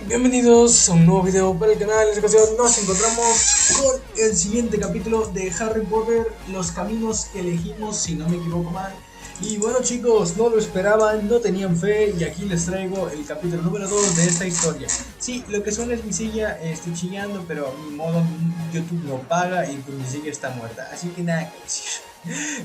Bienvenidos a un nuevo video para el canal. En esta ocasión nos encontramos con el siguiente capítulo de Harry Potter, los caminos que elegimos, si no me equivoco mal. Y bueno chicos, no lo esperaban, no tenían fe y aquí les traigo el capítulo número 2 de esta historia. Sí, lo que suena es mi silla, estoy chillando, pero ni modo, YouTube no paga y pues mi silla está muerta, así que nada que decir.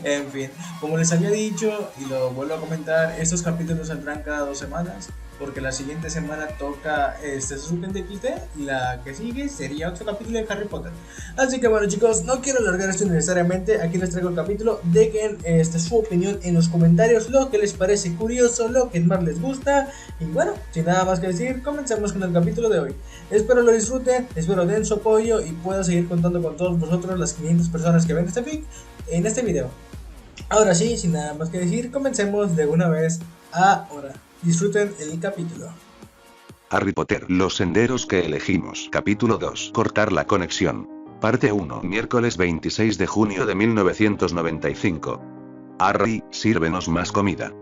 En fin, como les había dicho y lo vuelvo a comentar, estos capítulos saldrán cada 2 semanas. Porque la siguiente semana toca Suzuken de XD y la que sigue sería otro capítulo de Harry Potter. Así que bueno chicos, no quiero alargar esto innecesariamente. Aquí les traigo el capítulo. Dejen su opinión en los comentarios, lo que les parece curioso, lo que más les gusta. Y bueno, sin nada más que decir, comencemos con el capítulo de hoy. Espero lo disfruten, espero den su apoyo y pueda seguir contando con todos vosotros, las 500 personas que ven este fic en este video. Ahora sí, sin nada más que decir, comencemos de una vez ahora. Disfruten el capítulo. Harry Potter, los senderos que elegimos. Capítulo 2. Cortar la conexión. Parte 1. Miércoles 26 de junio de 1995. Harry, sírvenos más comida.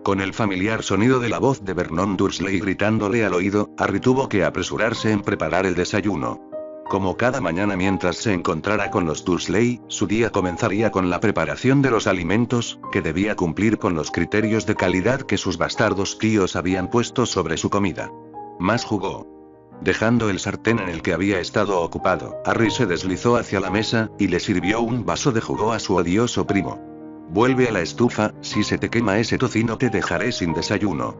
Con el familiar sonido de la voz de Vernon Dursley gritándole al oído, Harry tuvo que apresurarse en preparar el desayuno. Como cada mañana mientras se encontrara con los Dursley, su día comenzaría con la preparación de los alimentos, que debía cumplir con los criterios de calidad que sus bastardos tíos habían puesto sobre su comida. Más jugó. Dejando el sartén en el que había estado ocupado, Harry se deslizó hacia la mesa, y le sirvió un vaso de jugo a su odioso primo. Vuelve a la estufa, si se te quema ese tocino te dejaré sin desayuno.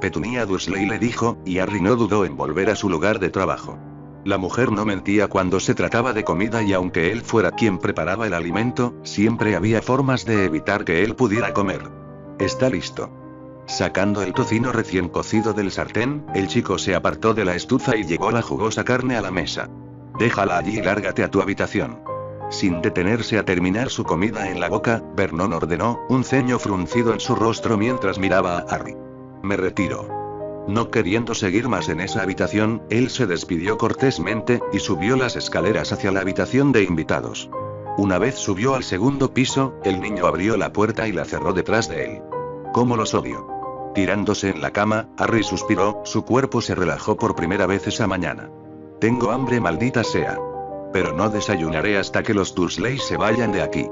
Petunia Dursley le dijo, y Harry no dudó en volver a su lugar de trabajo. La mujer no mentía cuando se trataba de comida y aunque él fuera quien preparaba el alimento, siempre había formas de evitar que él pudiera comer. Está listo. Sacando el tocino recién cocido del sartén, el chico se apartó de la estufa y llevó la jugosa carne a la mesa. Déjala allí y lárgate a tu habitación. Sin detenerse a terminar su comida en la boca, Vernon ordenó, un ceño fruncido en su rostro mientras miraba a Harry. Me retiro. No queriendo seguir más en esa habitación, él se despidió cortésmente, y subió las escaleras hacia la habitación de invitados. Una vez subió al segundo piso, el niño abrió la puerta y la cerró detrás de él. ¡Cómo los odio! Tirándose en la cama, Harry suspiró, su cuerpo se relajó por primera vez esa mañana. Tengo hambre, maldita sea. Pero no desayunaré hasta que los Dursley se vayan de aquí.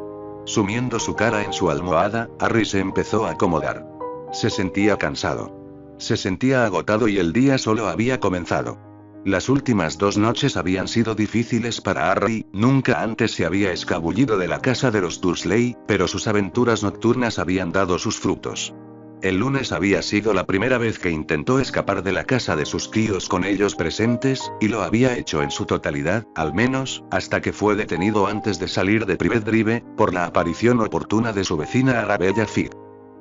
Sumiendo su cara en su almohada, Harry se empezó a acomodar. Se sentía cansado. Se sentía agotado y el día solo había comenzado. Las últimas 2 noches habían sido difíciles para Harry, nunca antes se había escabullido de la casa de los Dursley, pero sus aventuras nocturnas habían dado sus frutos. El lunes había sido la primera vez que intentó escapar de la casa de sus tíos con ellos presentes, y lo había hecho en su totalidad, al menos, hasta que fue detenido antes de salir de Privet Drive, por la aparición oportuna de su vecina Arabella Fig.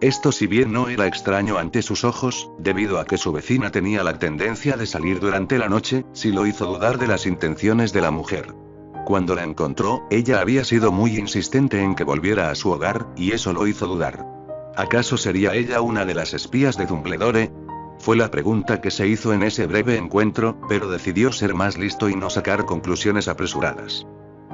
Esto si bien no era extraño ante sus ojos, debido a que su vecina tenía la tendencia de salir durante la noche, sí lo hizo dudar de las intenciones de la mujer. Cuando la encontró, ella había sido muy insistente en que volviera a su hogar, y eso lo hizo dudar. ¿Acaso sería ella una de las espías de Dumbledore? Fue la pregunta que se hizo en ese breve encuentro, pero decidió ser más listo y no sacar conclusiones apresuradas.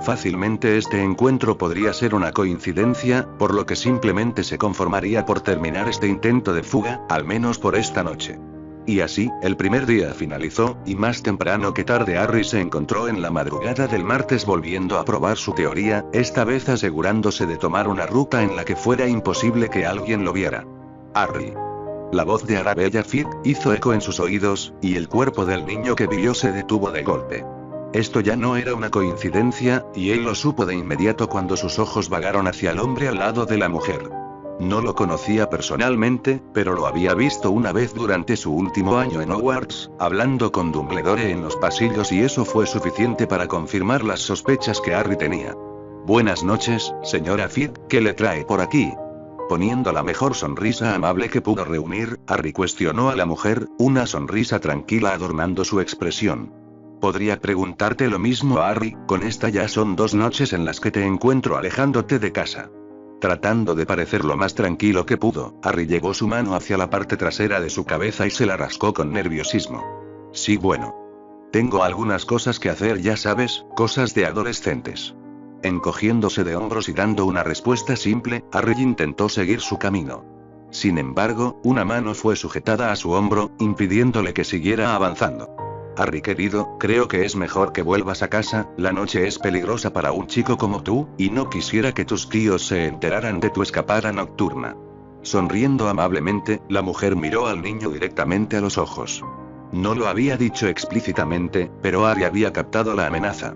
Fácilmente este encuentro podría ser una coincidencia, por lo que simplemente se conformaría por terminar este intento de fuga, al menos por esta noche. Y así, el primer día finalizó, y más temprano que tarde Harry se encontró en la madrugada del martes volviendo a probar su teoría, esta vez asegurándose de tomar una ruta en la que fuera imposible que alguien lo viera. Harry. La voz de Arabella Fig hizo eco en sus oídos, y el cuerpo del niño que vio se detuvo de golpe. Esto ya no era una coincidencia, y él lo supo de inmediato cuando sus ojos vagaron hacia el hombre al lado de la mujer. No lo conocía personalmente, pero lo había visto una vez durante su último año en Hogwarts, hablando con Dumbledore en los pasillos y eso fue suficiente para confirmar las sospechas que Harry tenía. Buenas noches, señora Fig, ¿qué le trae por aquí? Poniendo la mejor sonrisa amable que pudo reunir, Harry cuestionó a la mujer, una sonrisa tranquila adornando su expresión. Podría preguntarte lo mismo, Harry, con esta ya son 2 noches en las que te encuentro alejándote de casa. Tratando de parecer lo más tranquilo que pudo, Harry llevó su mano hacia la parte trasera de su cabeza y se la rascó con nerviosismo. Sí, bueno. Tengo algunas cosas que hacer, ya sabes, cosas de adolescentes. Encogiéndose de hombros y dando una respuesta simple, Harry intentó seguir su camino. Sin embargo, una mano fue sujetada a su hombro, impidiéndole que siguiera avanzando. Harry querido, creo que es mejor que vuelvas a casa, la noche es peligrosa para un chico como tú, y no quisiera que tus tíos se enteraran de tu escapada nocturna. Sonriendo amablemente, la mujer miró al niño directamente a los ojos. No lo había dicho explícitamente, pero Harry había captado la amenaza.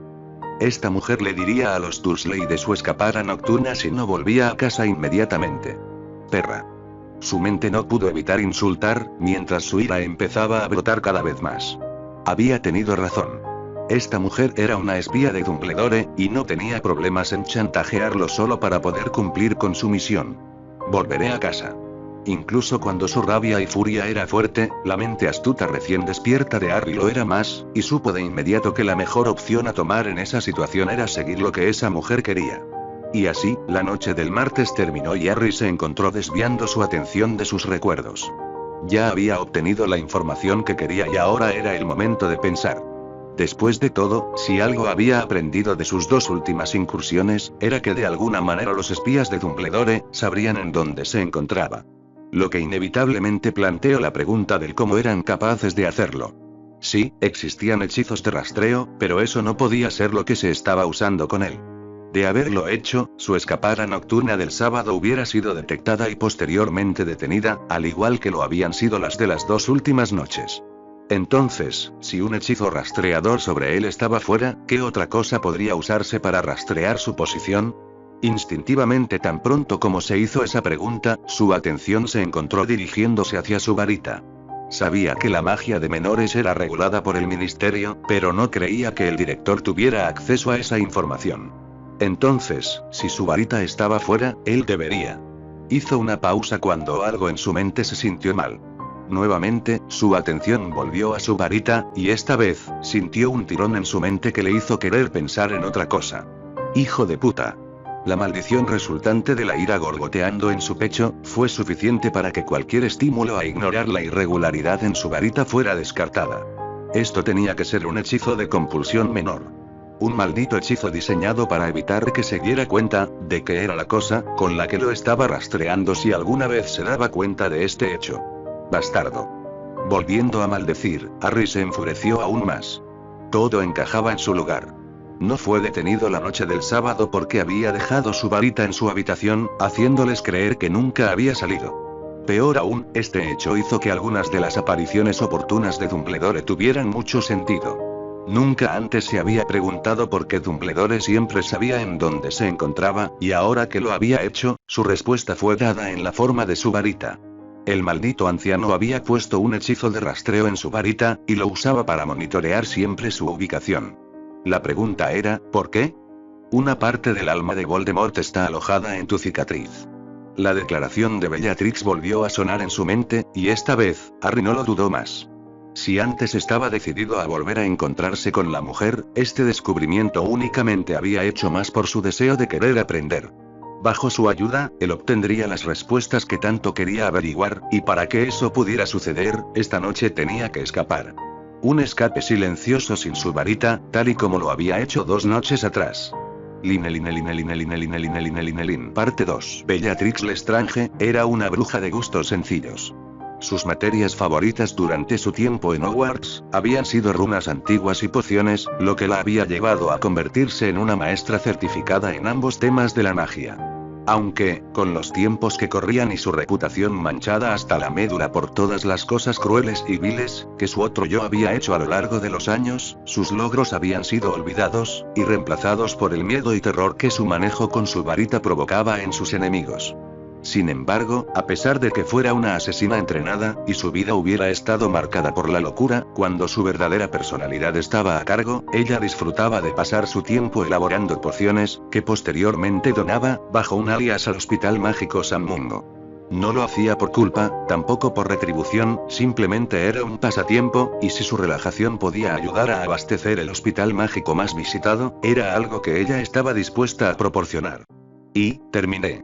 Esta mujer le diría a los Dursley de su escapada nocturna si no volvía a casa inmediatamente. Perra. Su mente no pudo evitar insultar, mientras su ira empezaba a brotar cada vez más. Había tenido razón. Esta mujer era una espía de Dumbledore, y no tenía problemas en chantajearlo solo para poder cumplir con su misión. Volveré a casa. Incluso cuando su rabia y furia era fuerte, la mente astuta recién despierta de Harry lo era más, y supo de inmediato que la mejor opción a tomar en esa situación era seguir lo que esa mujer quería. Y así, la noche del martes terminó y Harry se encontró desviando su atención de sus recuerdos. Ya había obtenido la información que quería y ahora era el momento de pensar. Después de todo, si algo había aprendido de sus dos últimas incursiones, era que de alguna manera los espías de Dumbledore sabrían en dónde se encontraba. Lo que inevitablemente planteó la pregunta del cómo eran capaces de hacerlo. Sí, existían hechizos de rastreo, pero eso no podía ser lo que se estaba usando con él. De haberlo hecho, su escapada nocturna del sábado hubiera sido detectada y posteriormente detenida, al igual que lo habían sido las de las dos últimas noches. Entonces, si un hechizo rastreador sobre él estaba fuera, ¿qué otra cosa podría usarse para rastrear su posición? Instintivamente, tan pronto como se hizo esa pregunta, su atención se encontró dirigiéndose hacia su varita. Sabía que la magia de menores era regulada por el ministerio, pero no creía que el director tuviera acceso a esa información. Entonces, si su varita estaba fuera, él debería. Hizo una pausa cuando algo en su mente se sintió mal. Nuevamente, su atención volvió a su varita, y esta vez, sintió un tirón en su mente que le hizo querer pensar en otra cosa. ¡Hijo de puta! La maldición resultante de la ira gorgoteando en su pecho, fue suficiente para que cualquier estímulo a ignorar la irregularidad en su varita fuera descartada. Esto tenía que ser un hechizo de compulsión menor. Un maldito hechizo diseñado para evitar que se diera cuenta de que era la cosa con la que lo estaba rastreando si alguna vez se daba cuenta de este hecho. Bastardo. Volviendo a maldecir, Harry se enfureció aún más. Todo encajaba en su lugar. No fue detenido la noche del sábado porque había dejado su varita en su habitación, haciéndoles creer que nunca había salido. Peor aún, este hecho hizo que algunas de las apariciones oportunas de Dumbledore tuvieran mucho sentido. Nunca antes se había preguntado por qué Dumbledore siempre sabía en dónde se encontraba, y ahora que lo había hecho, su respuesta fue dada en la forma de su varita. El maldito anciano había puesto un hechizo de rastreo en su varita, y lo usaba para monitorear siempre su ubicación. La pregunta era, ¿por qué? Una parte del alma de Voldemort está alojada en tu cicatriz. La declaración de Bellatrix volvió a sonar en su mente, y esta vez, Harry no lo dudó más. Si antes estaba decidido a volver a encontrarse con la mujer, este descubrimiento únicamente había hecho más por su deseo de querer aprender. Bajo su ayuda, él obtendría las respuestas que tanto quería averiguar, y para que eso pudiera suceder, esta noche tenía que escapar. Un escape silencioso sin su varita, tal y como lo había hecho 2 noches atrás. Parte 2. Bellatrix Lestrange era una bruja de gustos sencillos. Sus materias favoritas durante su tiempo en Hogwarts habían sido runas antiguas y pociones, lo que la había llevado a convertirse en una maestra certificada en ambos temas de la magia. Aunque, con los tiempos que corrían y su reputación manchada hasta la médula por todas las cosas crueles y viles que su otro yo había hecho a lo largo de los años, sus logros habían sido olvidados, y reemplazados por el miedo y terror que su manejo con su varita provocaba en sus enemigos. Sin embargo, a pesar de que fuera una asesina entrenada, y su vida hubiera estado marcada por la locura, cuando su verdadera personalidad estaba a cargo, ella disfrutaba de pasar su tiempo elaborando pociones, que posteriormente donaba, bajo un alias al Hospital Mágico San Mungo. No lo hacía por culpa, tampoco por retribución, simplemente era un pasatiempo, y si su relajación podía ayudar a abastecer el hospital mágico más visitado, era algo que ella estaba dispuesta a proporcionar. Y, terminé.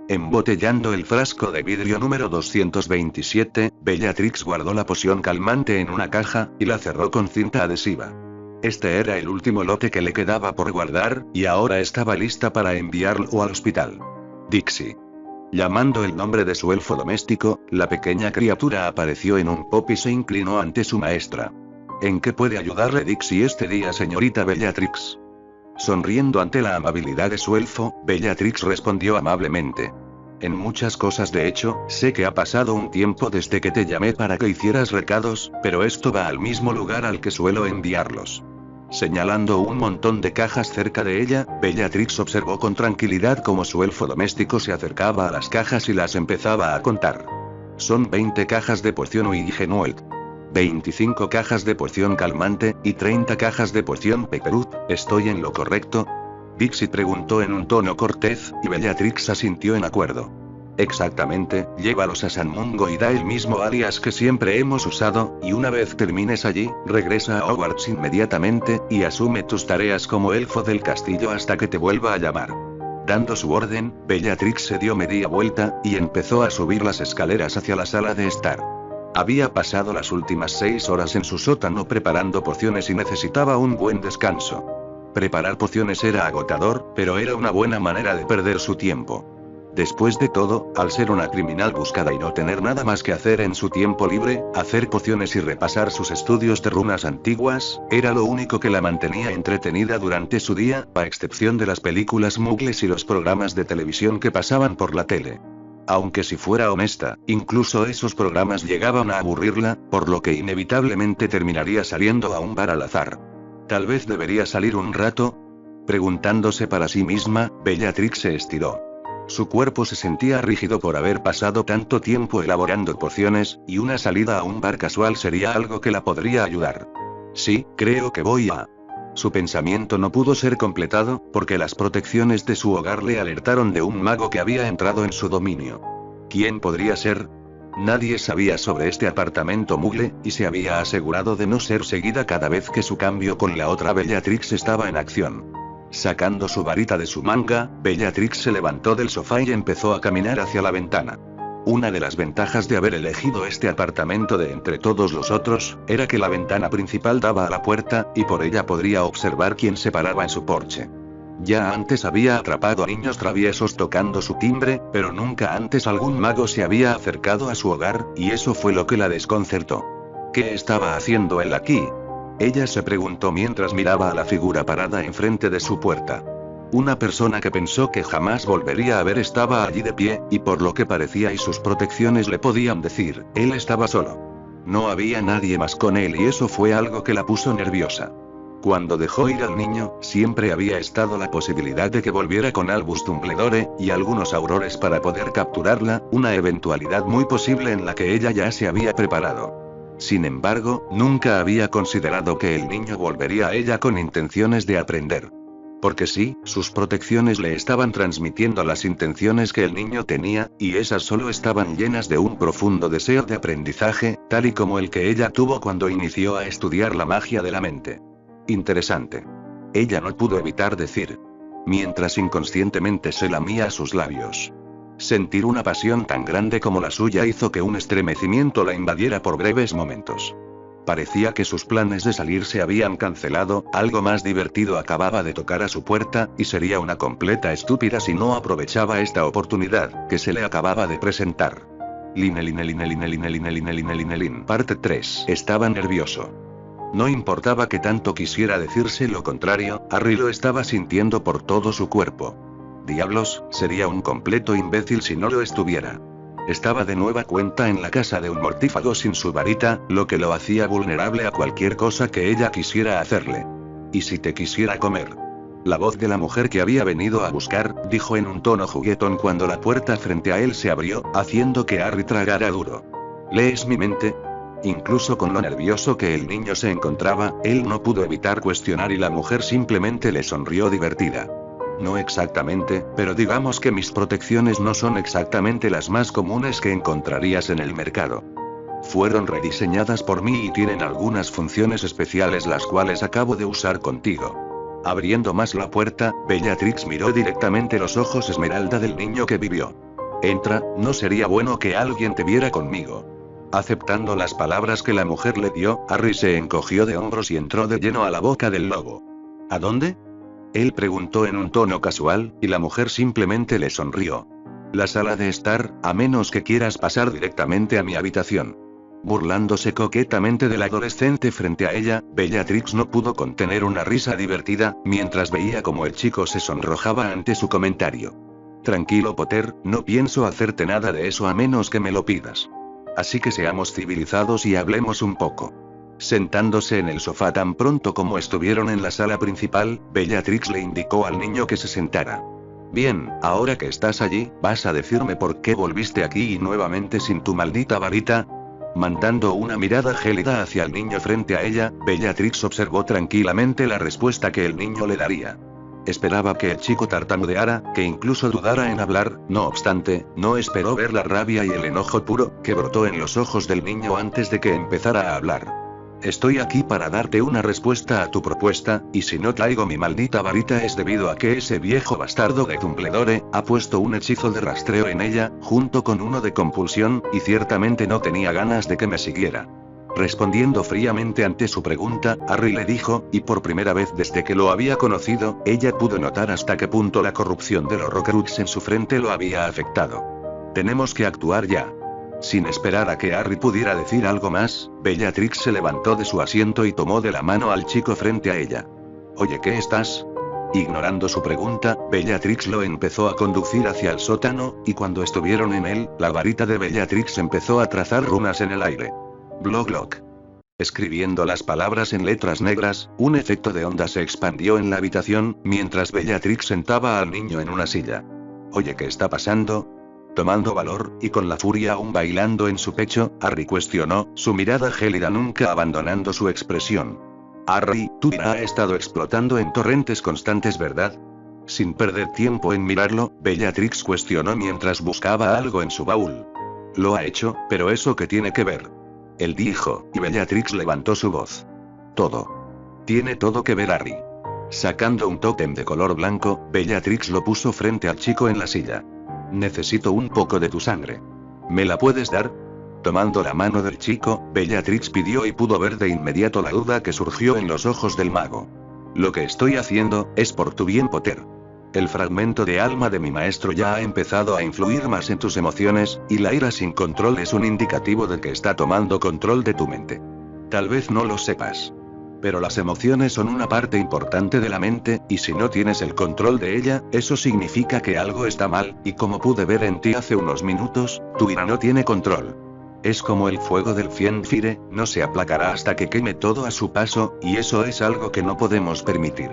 Embotellando el frasco de vidrio número 227, Bellatrix guardó la poción calmante en una caja, y la cerró con cinta adhesiva. Este era el último lote que le quedaba por guardar, y ahora estaba lista para enviarlo al hospital. Dixie. Llamando el nombre de su elfo doméstico, la pequeña criatura apareció en un pop y se inclinó ante su maestra. ¿En qué puede ayudarle Dixie este día, señorita Bellatrix? Sonriendo ante la amabilidad de su elfo, Bellatrix respondió amablemente. En muchas cosas, de hecho, sé que ha pasado un tiempo desde que te llamé para que hicieras recados, pero esto va al mismo lugar al que suelo enviarlos. Señalando un montón de cajas cerca de ella, Bellatrix observó con tranquilidad cómo su elfo doméstico se acercaba a las cajas y las empezaba a contar. Son 20 cajas de poción Uigenuelt, 25 cajas de poción calmante, y 30 cajas de poción Pepperut. ¿Estoy en lo correcto? Dixie preguntó en un tono cortés, y Bellatrix asintió en acuerdo. Exactamente, llévalos a San Mungo y da el mismo alias que siempre hemos usado, y una vez termines allí, regresa a Hogwarts inmediatamente, y asume tus tareas como elfo del castillo hasta que te vuelva a llamar. Dando su orden, Bellatrix se dio media vuelta, y empezó a subir las escaleras hacia la sala de estar. Había pasado las últimas 6 horas en su sótano preparando pociones y necesitaba un buen descanso. Preparar pociones era agotador, pero era una buena manera de perder su tiempo. Después de todo, al ser una criminal buscada y no tener nada más que hacer en su tiempo libre, hacer pociones y repasar sus estudios de runas antiguas, era lo único que la mantenía entretenida durante su día, a excepción de las películas muggles y los programas de televisión que pasaban por la tele. Aunque si fuera honesta, incluso esos programas llegaban a aburrirla, por lo que inevitablemente terminaría saliendo a un bar al azar. ¿Tal vez debería salir un rato? Preguntándose para sí misma, Bellatrix se estiró. Su cuerpo se sentía rígido por haber pasado tanto tiempo elaborando pociones, y una salida a un bar casual sería algo que la podría ayudar. Sí, creo que voy a... Su pensamiento no pudo ser completado, porque las protecciones de su hogar le alertaron de un mago que había entrado en su dominio. ¿Quién podría ser? Nadie sabía sobre este apartamento muggle, y se había asegurado de no ser seguida cada vez que su cambio con la otra Bellatrix estaba en acción. Sacando su varita de su manga, Bellatrix se levantó del sofá y empezó a caminar hacia la ventana. Una de las ventajas de haber elegido este apartamento de entre todos los otros, era que la ventana principal daba a la puerta, y por ella podría observar quién se paraba en su porche. Ya antes había atrapado a niños traviesos tocando su timbre, pero nunca antes algún mago se había acercado a su hogar, y eso fue lo que la desconcertó. ¿Qué estaba haciendo él aquí? Ella se preguntó mientras miraba a la figura parada enfrente de su puerta. Una persona que pensó que jamás volvería a ver estaba allí de pie, y por lo que parecía y sus protecciones le podían decir, él estaba solo. No había nadie más con él y eso fue algo que la puso nerviosa. Cuando dejó ir al niño, siempre había estado la posibilidad de que volviera con Albus Dumbledore, y algunos aurores para poder capturarla, una eventualidad muy posible en la que ella ya se había preparado. Sin embargo, nunca había considerado que el niño volvería a ella con intenciones de aprender. Porque sí, sus protecciones le estaban transmitiendo las intenciones que el niño tenía, y esas solo estaban llenas de un profundo deseo de aprendizaje, tal y como el que ella tuvo cuando inició a estudiar la magia de la mente. Interesante. Ella no pudo evitar decir, mientras inconscientemente se lamía sus labios. Sentir una pasión tan grande como la suya hizo que un estremecimiento la invadiera por breves momentos. Parecía que sus planes de salir se habían cancelado, algo más divertido acababa de tocar a su puerta, y sería una completa estúpida si no aprovechaba esta oportunidad, que se le acababa de presentar. Parte 3. Estaba nervioso. No importaba que tanto quisiera decirse lo contrario, Harry lo estaba sintiendo por todo su cuerpo. Diablos, sería un completo imbécil si no lo estuviera. Estaba de nueva cuenta en la casa de un mortífago sin su varita, lo que lo hacía vulnerable a cualquier cosa que ella quisiera hacerle. ¿Y si te quisiera comer? La voz de la mujer que había venido a buscar, dijo en un tono juguetón cuando la puerta frente a él se abrió, haciendo que Harry tragara duro. ¿Lees mi mente? Incluso con lo nervioso que el niño se encontraba, él no pudo evitar cuestionar y la mujer simplemente le sonrió divertida. No exactamente, pero digamos que mis protecciones no son exactamente las más comunes que encontrarías en el mercado. Fueron rediseñadas por mí y tienen algunas funciones especiales las cuales acabo de usar contigo. Abriendo más la puerta, Bellatrix miró directamente los ojos esmeralda del niño que vivió. Entra, no sería bueno que alguien te viera conmigo. Aceptando las palabras que la mujer le dio, Harry se encogió de hombros y entró de lleno a la boca del lobo. ¿A dónde? Él preguntó en un tono casual, y la mujer simplemente le sonrió. La sala de estar, a menos que quieras pasar directamente a mi habitación. Burlándose coquetamente del adolescente frente a ella, Bellatrix no pudo contener una risa divertida, mientras veía como el chico se sonrojaba ante su comentario. Tranquilo, Potter, no pienso hacerte nada de eso a menos que me lo pidas. Así que seamos civilizados y hablemos un poco. Sentándose en el sofá tan pronto como estuvieron en la sala principal, Bellatrix le indicó al niño que se sentara. Bien, ahora que estás allí, ¿vas a decirme por qué volviste aquí y nuevamente sin tu maldita varita? Mandando una mirada gélida hacia el niño frente a ella, Bellatrix observó tranquilamente la respuesta que el niño le daría. Esperaba que el chico tartamudeara, que incluso dudara en hablar, no obstante, no esperó ver la rabia y el enojo puro, que brotó en los ojos del niño antes de que empezara a hablar. Estoy aquí para darte una respuesta a tu propuesta, y si no traigo mi maldita varita es debido a que ese viejo bastardo de Dumbledore ha puesto un hechizo de rastreo en ella, junto con uno de compulsión, y ciertamente no tenía ganas de que me siguiera. Respondiendo fríamente ante su pregunta, Harry le dijo, y por primera vez desde que lo había conocido, ella pudo notar hasta qué punto la corrupción del Horrocrux en su frente lo había afectado. Tenemos que actuar ya. Sin esperar a que Harry pudiera decir algo más, Bellatrix se levantó de su asiento y tomó de la mano al chico frente a ella. Oye, ¿qué estás? Ignorando su pregunta, Bellatrix lo empezó a conducir hacia el sótano, y cuando estuvieron en él, la varita de Bellatrix empezó a trazar runas en el aire. Blog blog. Escribiendo las palabras en letras negras, un efecto de onda se expandió en la habitación, mientras Bellatrix sentaba al niño en una silla. Oye, ¿qué está pasando? Tomando valor, y con la furia aún bailando en su pecho, Harry cuestionó, su mirada gélida nunca abandonando su expresión. Harry, tu ira ha estado explotando en torrentes constantes, ¿verdad? Sin perder tiempo en mirarlo, Bellatrix cuestionó mientras buscaba algo en su baúl. Lo ha hecho, pero ¿eso qué tiene que ver? Él dijo, y Bellatrix levantó su voz. Todo. Tiene todo que ver, Harry. Sacando un tótem de color blanco, Bellatrix lo puso frente al chico en la silla. Necesito un poco de tu sangre. ¿Me la puedes dar? Tomando la mano del chico, Bellatrix pidió y pudo ver de inmediato la duda que surgió en los ojos del mago. Lo que estoy haciendo, es por tu bien, Potter. El fragmento de alma de mi maestro ya ha empezado a influir más en tus emociones, y la ira sin control es un indicativo de que está tomando control de tu mente. Tal vez no lo sepas. Pero las emociones son una parte importante de la mente, y si no tienes el control de ella, eso significa que algo está mal, y como pude ver en ti hace unos minutos, tu ira no tiene control. Es como el fuego del Fiendfyre, no se aplacará hasta que queme todo a su paso, y eso es algo que no podemos permitir.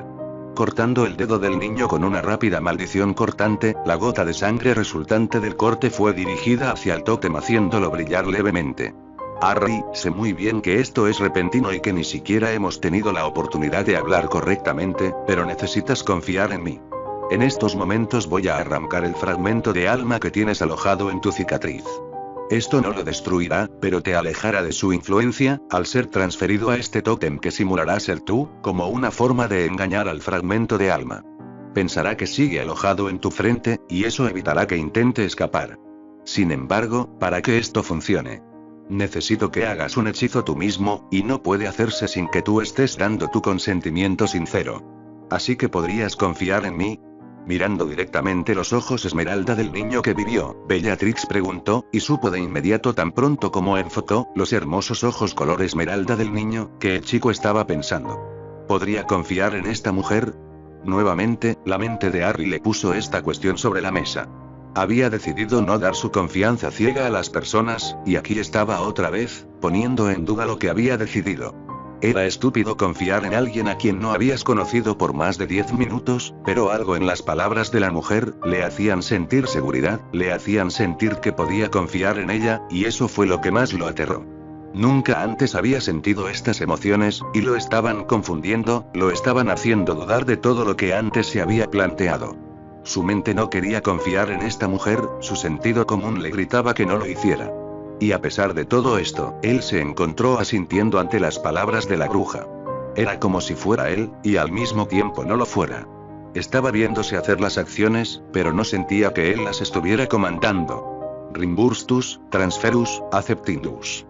Cortando el dedo del niño con una rápida maldición cortante, la gota de sangre resultante del corte fue dirigida hacia el tótem haciéndolo brillar levemente. Harry, sé muy bien que esto es repentino y que ni siquiera hemos tenido la oportunidad de hablar correctamente, pero necesitas confiar en mí. En estos momentos voy a arrancar el fragmento de alma que tienes alojado en tu cicatriz. Esto no lo destruirá, pero te alejará de su influencia, al ser transferido a este tótem que simulará ser tú, como una forma de engañar al fragmento de alma. Pensará que sigue alojado en tu frente, y eso evitará que intente escapar. Sin embargo, para que esto funcione, necesito que hagas un hechizo tú mismo, y no puede hacerse sin que tú estés dando tu consentimiento sincero. Así que podrías confiar en mí. Mirando directamente los ojos esmeralda del niño que vivió, Bellatrix preguntó, y supo de inmediato tan pronto como enfocó los hermosos ojos color esmeralda del niño, que el chico estaba pensando. ¿Podría confiar en esta mujer? Nuevamente, la mente de Harry le puso esta cuestión sobre la mesa. Había decidido no dar su confianza ciega a las personas, y aquí estaba otra vez, poniendo en duda lo que había decidido. Era estúpido confiar en alguien a quien no habías conocido por más de 10 minutos, pero algo en las palabras de la mujer, le hacían sentir seguridad, le hacían sentir que podía confiar en ella, y eso fue lo que más lo aterró. Nunca antes había sentido estas emociones, y lo estaban confundiendo, lo estaban haciendo dudar de todo lo que antes se había planteado. Su mente no quería confiar en esta mujer, su sentido común le gritaba que no lo hiciera. Y a pesar de todo esto, él se encontró asintiendo ante las palabras de la bruja. Era como si fuera él, y al mismo tiempo no lo fuera. Estaba viéndose hacer las acciones, pero no sentía que él las estuviera comandando. Rimburstus, transferus, acceptindus.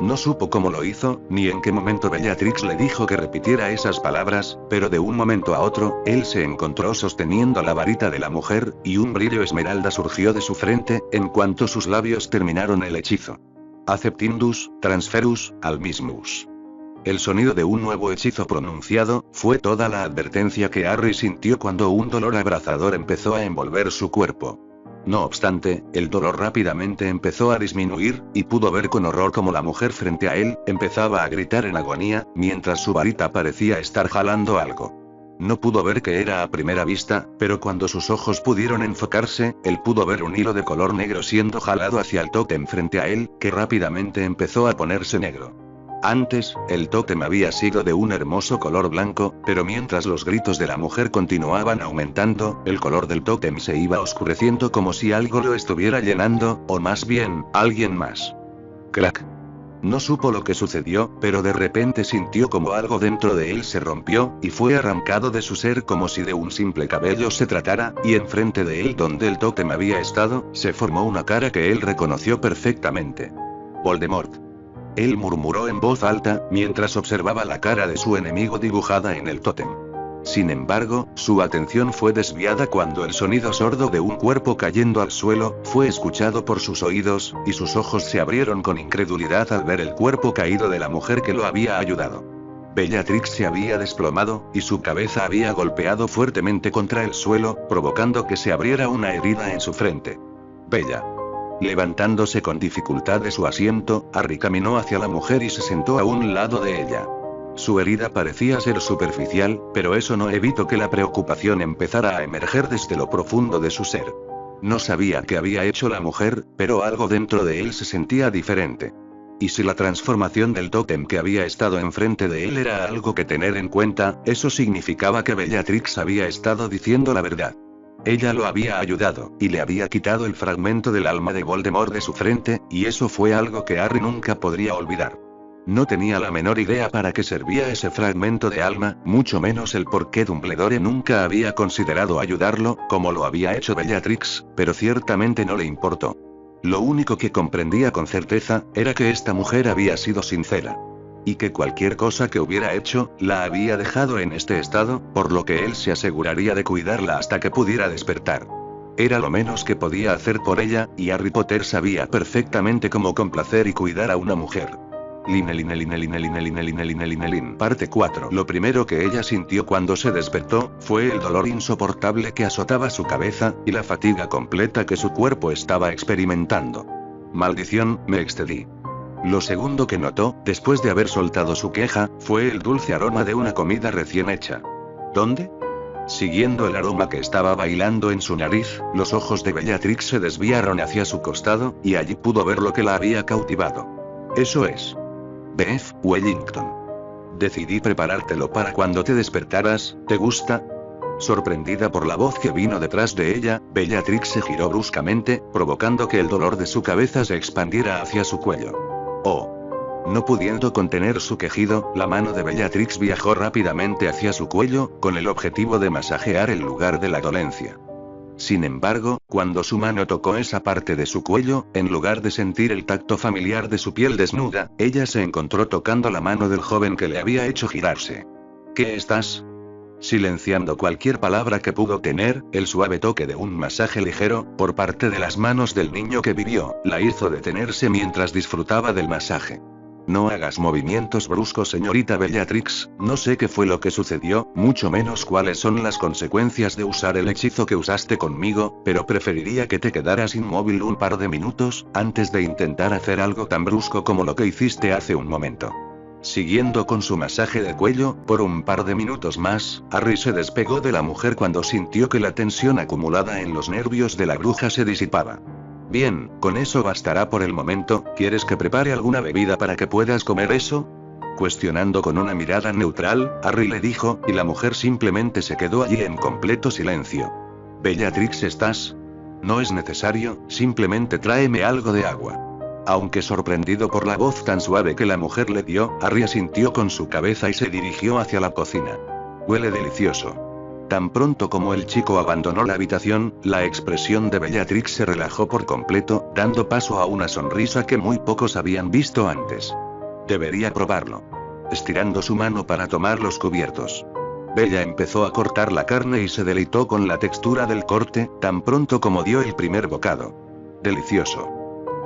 No supo cómo lo hizo, ni en qué momento Bellatrix le dijo que repitiera esas palabras, pero de un momento a otro, él se encontró sosteniendo la varita de la mujer, y un brillo esmeralda surgió de su frente, en cuanto sus labios terminaron el hechizo. Aceptindus, Transferus, Almismus. El sonido de un nuevo hechizo pronunciado, fue toda la advertencia que Harry sintió cuando un dolor abrasador empezó a envolver su cuerpo. No obstante, el dolor rápidamente empezó a disminuir, y pudo ver con horror cómo la mujer frente a él, empezaba a gritar en agonía, mientras su varita parecía estar jalando algo. No pudo ver qué era a primera vista, pero cuando sus ojos pudieron enfocarse, él pudo ver un hilo de color negro siendo jalado hacia el tótem frente a él, que rápidamente empezó a ponerse negro. Antes, el tótem había sido de un hermoso color blanco, pero mientras los gritos de la mujer continuaban aumentando, el color del tótem se iba oscureciendo como si algo lo estuviera llenando, o más bien, alguien más. Crack. No supo lo que sucedió, pero de repente sintió como algo dentro de él se rompió, y fue arrancado de su ser como si de un simple cabello se tratara, y enfrente de él donde el tótem había estado, se formó una cara que él reconoció perfectamente. Voldemort. Él murmuró en voz alta, mientras observaba la cara de su enemigo dibujada en el tótem. Sin embargo, su atención fue desviada cuando el sonido sordo de un cuerpo cayendo al suelo, fue escuchado por sus oídos, y sus ojos se abrieron con incredulidad al ver el cuerpo caído de la mujer que lo había ayudado. Bellatrix se había desplomado, y su cabeza había golpeado fuertemente contra el suelo, provocando que se abriera una herida en su frente. Bella. Levantándose con dificultad de su asiento, Harry caminó hacia la mujer y se sentó a un lado de ella. Su herida parecía ser superficial, pero eso no evitó que la preocupación empezara a emerger desde lo profundo de su ser. No sabía qué había hecho la mujer, pero algo dentro de él se sentía diferente. Y si la transformación del tótem que había estado enfrente de él era algo que tener en cuenta, eso significaba que Bellatrix había estado diciendo la verdad. Ella lo había ayudado, y le había quitado el fragmento del alma de Voldemort de su frente, y eso fue algo que Harry nunca podría olvidar. No tenía la menor idea para qué servía ese fragmento de alma, mucho menos el por qué Dumbledore nunca había considerado ayudarlo, como lo había hecho Bellatrix, pero ciertamente no le importó. Lo único que comprendía con certeza, era que esta mujer había sido sincera. Y que cualquier cosa que hubiera hecho, la había dejado en este estado, por lo que él se aseguraría de cuidarla hasta que pudiera despertar. Era lo menos que podía hacer por ella, y Harry Potter sabía perfectamente cómo complacer y cuidar a una mujer. Parte 4. Lo primero que ella sintió cuando se despertó, fue el dolor insoportable que azotaba su cabeza, y la fatiga completa que su cuerpo estaba experimentando. Maldición, me excedí. Lo segundo que notó, después de haber soltado su queja, fue el dulce aroma de una comida recién hecha. ¿Dónde? Siguiendo el aroma que estaba bailando en su nariz, los ojos de Bellatrix se desviaron hacia su costado, y allí pudo ver lo que la había cautivado. Eso es. Beef Wellington. Decidí preparártelo para cuando te despertaras, ¿te gusta? Sorprendida por la voz que vino detrás de ella, Bellatrix se giró bruscamente, provocando que el dolor de su cabeza se expandiera hacia su cuello. Oh. No pudiendo contener su quejido, la mano de Bellatrix viajó rápidamente hacia su cuello, con el objetivo de masajear el lugar de la dolencia. Sin embargo, cuando su mano tocó esa parte de su cuello, en lugar de sentir el tacto familiar de su piel desnuda, ella se encontró tocando la mano del joven que le había hecho girarse. ¿Qué estás? Silenciando cualquier palabra que pudo tener, el suave toque de un masaje ligero, por parte de las manos del niño que vivió, la hizo detenerse mientras disfrutaba del masaje. No hagas movimientos bruscos, señorita Bellatrix, no sé qué fue lo que sucedió, mucho menos cuáles son las consecuencias de usar el hechizo que usaste conmigo, pero preferiría que te quedaras inmóvil un par de minutos, antes de intentar hacer algo tan brusco como lo que hiciste hace un momento. Siguiendo con su masaje de cuello, por un par de minutos más, Harry se despegó de la mujer cuando sintió que la tensión acumulada en los nervios de la bruja se disipaba. Bien, con eso bastará por el momento. ¿Quieres que prepare alguna bebida para que puedas comer eso? Cuestionando con una mirada neutral, Harry le dijo, y la mujer simplemente se quedó allí en completo silencio. Bellatrix, ¿estás? No es necesario, simplemente tráeme algo de agua. Aunque sorprendido por la voz tan suave que la mujer le dio, Harry asintió con su cabeza y se dirigió hacia la cocina. Huele delicioso. Tan pronto como el chico abandonó la habitación, la expresión de Bellatrix se relajó por completo, dando paso a una sonrisa que muy pocos habían visto antes. Debería probarlo. Estirando su mano para tomar los cubiertos. Bella empezó a cortar la carne y se deleitó con la textura del corte, tan pronto como dio el primer bocado. Delicioso.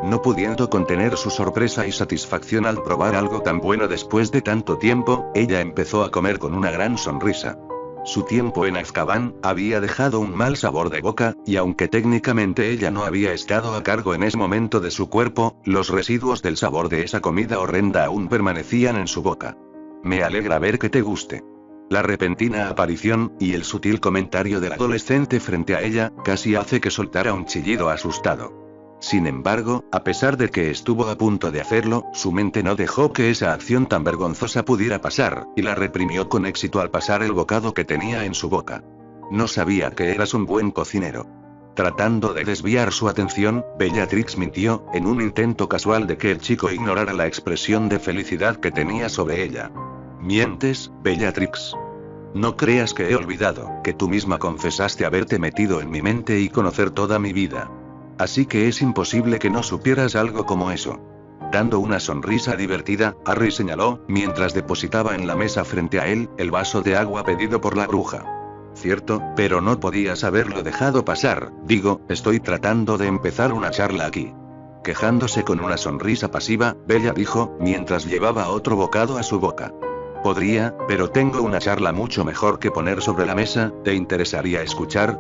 No pudiendo contener su sorpresa y satisfacción al probar algo tan bueno después de tanto tiempo, ella empezó a comer con una gran sonrisa. Su tiempo en Azkaban había dejado un mal sabor de boca, y aunque técnicamente ella no había estado a cargo en ese momento de su cuerpo, los residuos del sabor de esa comida horrenda aún permanecían en su boca. Me alegra ver que te guste. La repentina aparición, y el sutil comentario del adolescente frente a ella, casi hace que soltara un chillido asustado. Sin embargo, a pesar de que estuvo a punto de hacerlo, su mente no dejó que esa acción tan vergonzosa pudiera pasar, y la reprimió con éxito al pasar el bocado que tenía en su boca. No sabía que eras un buen cocinero. Tratando de desviar su atención, Bellatrix mintió, en un intento casual de que el chico ignorara la expresión de felicidad que tenía sobre ella. Mientes, Bellatrix. No creas que he olvidado, que tú misma confesaste haberte metido en mi mente y conocer toda mi vida. Así que es imposible que no supieras algo como eso. Dando una sonrisa divertida, Harry señaló, mientras depositaba en la mesa frente a él, el vaso de agua pedido por la bruja. Cierto, pero no podías haberlo dejado pasar, digo, estoy tratando de empezar una charla aquí. Quejándose con una sonrisa pasiva, Bella dijo, mientras llevaba otro bocado a su boca. Podría, pero tengo una charla mucho mejor que poner sobre la mesa, ¿te interesaría escuchar?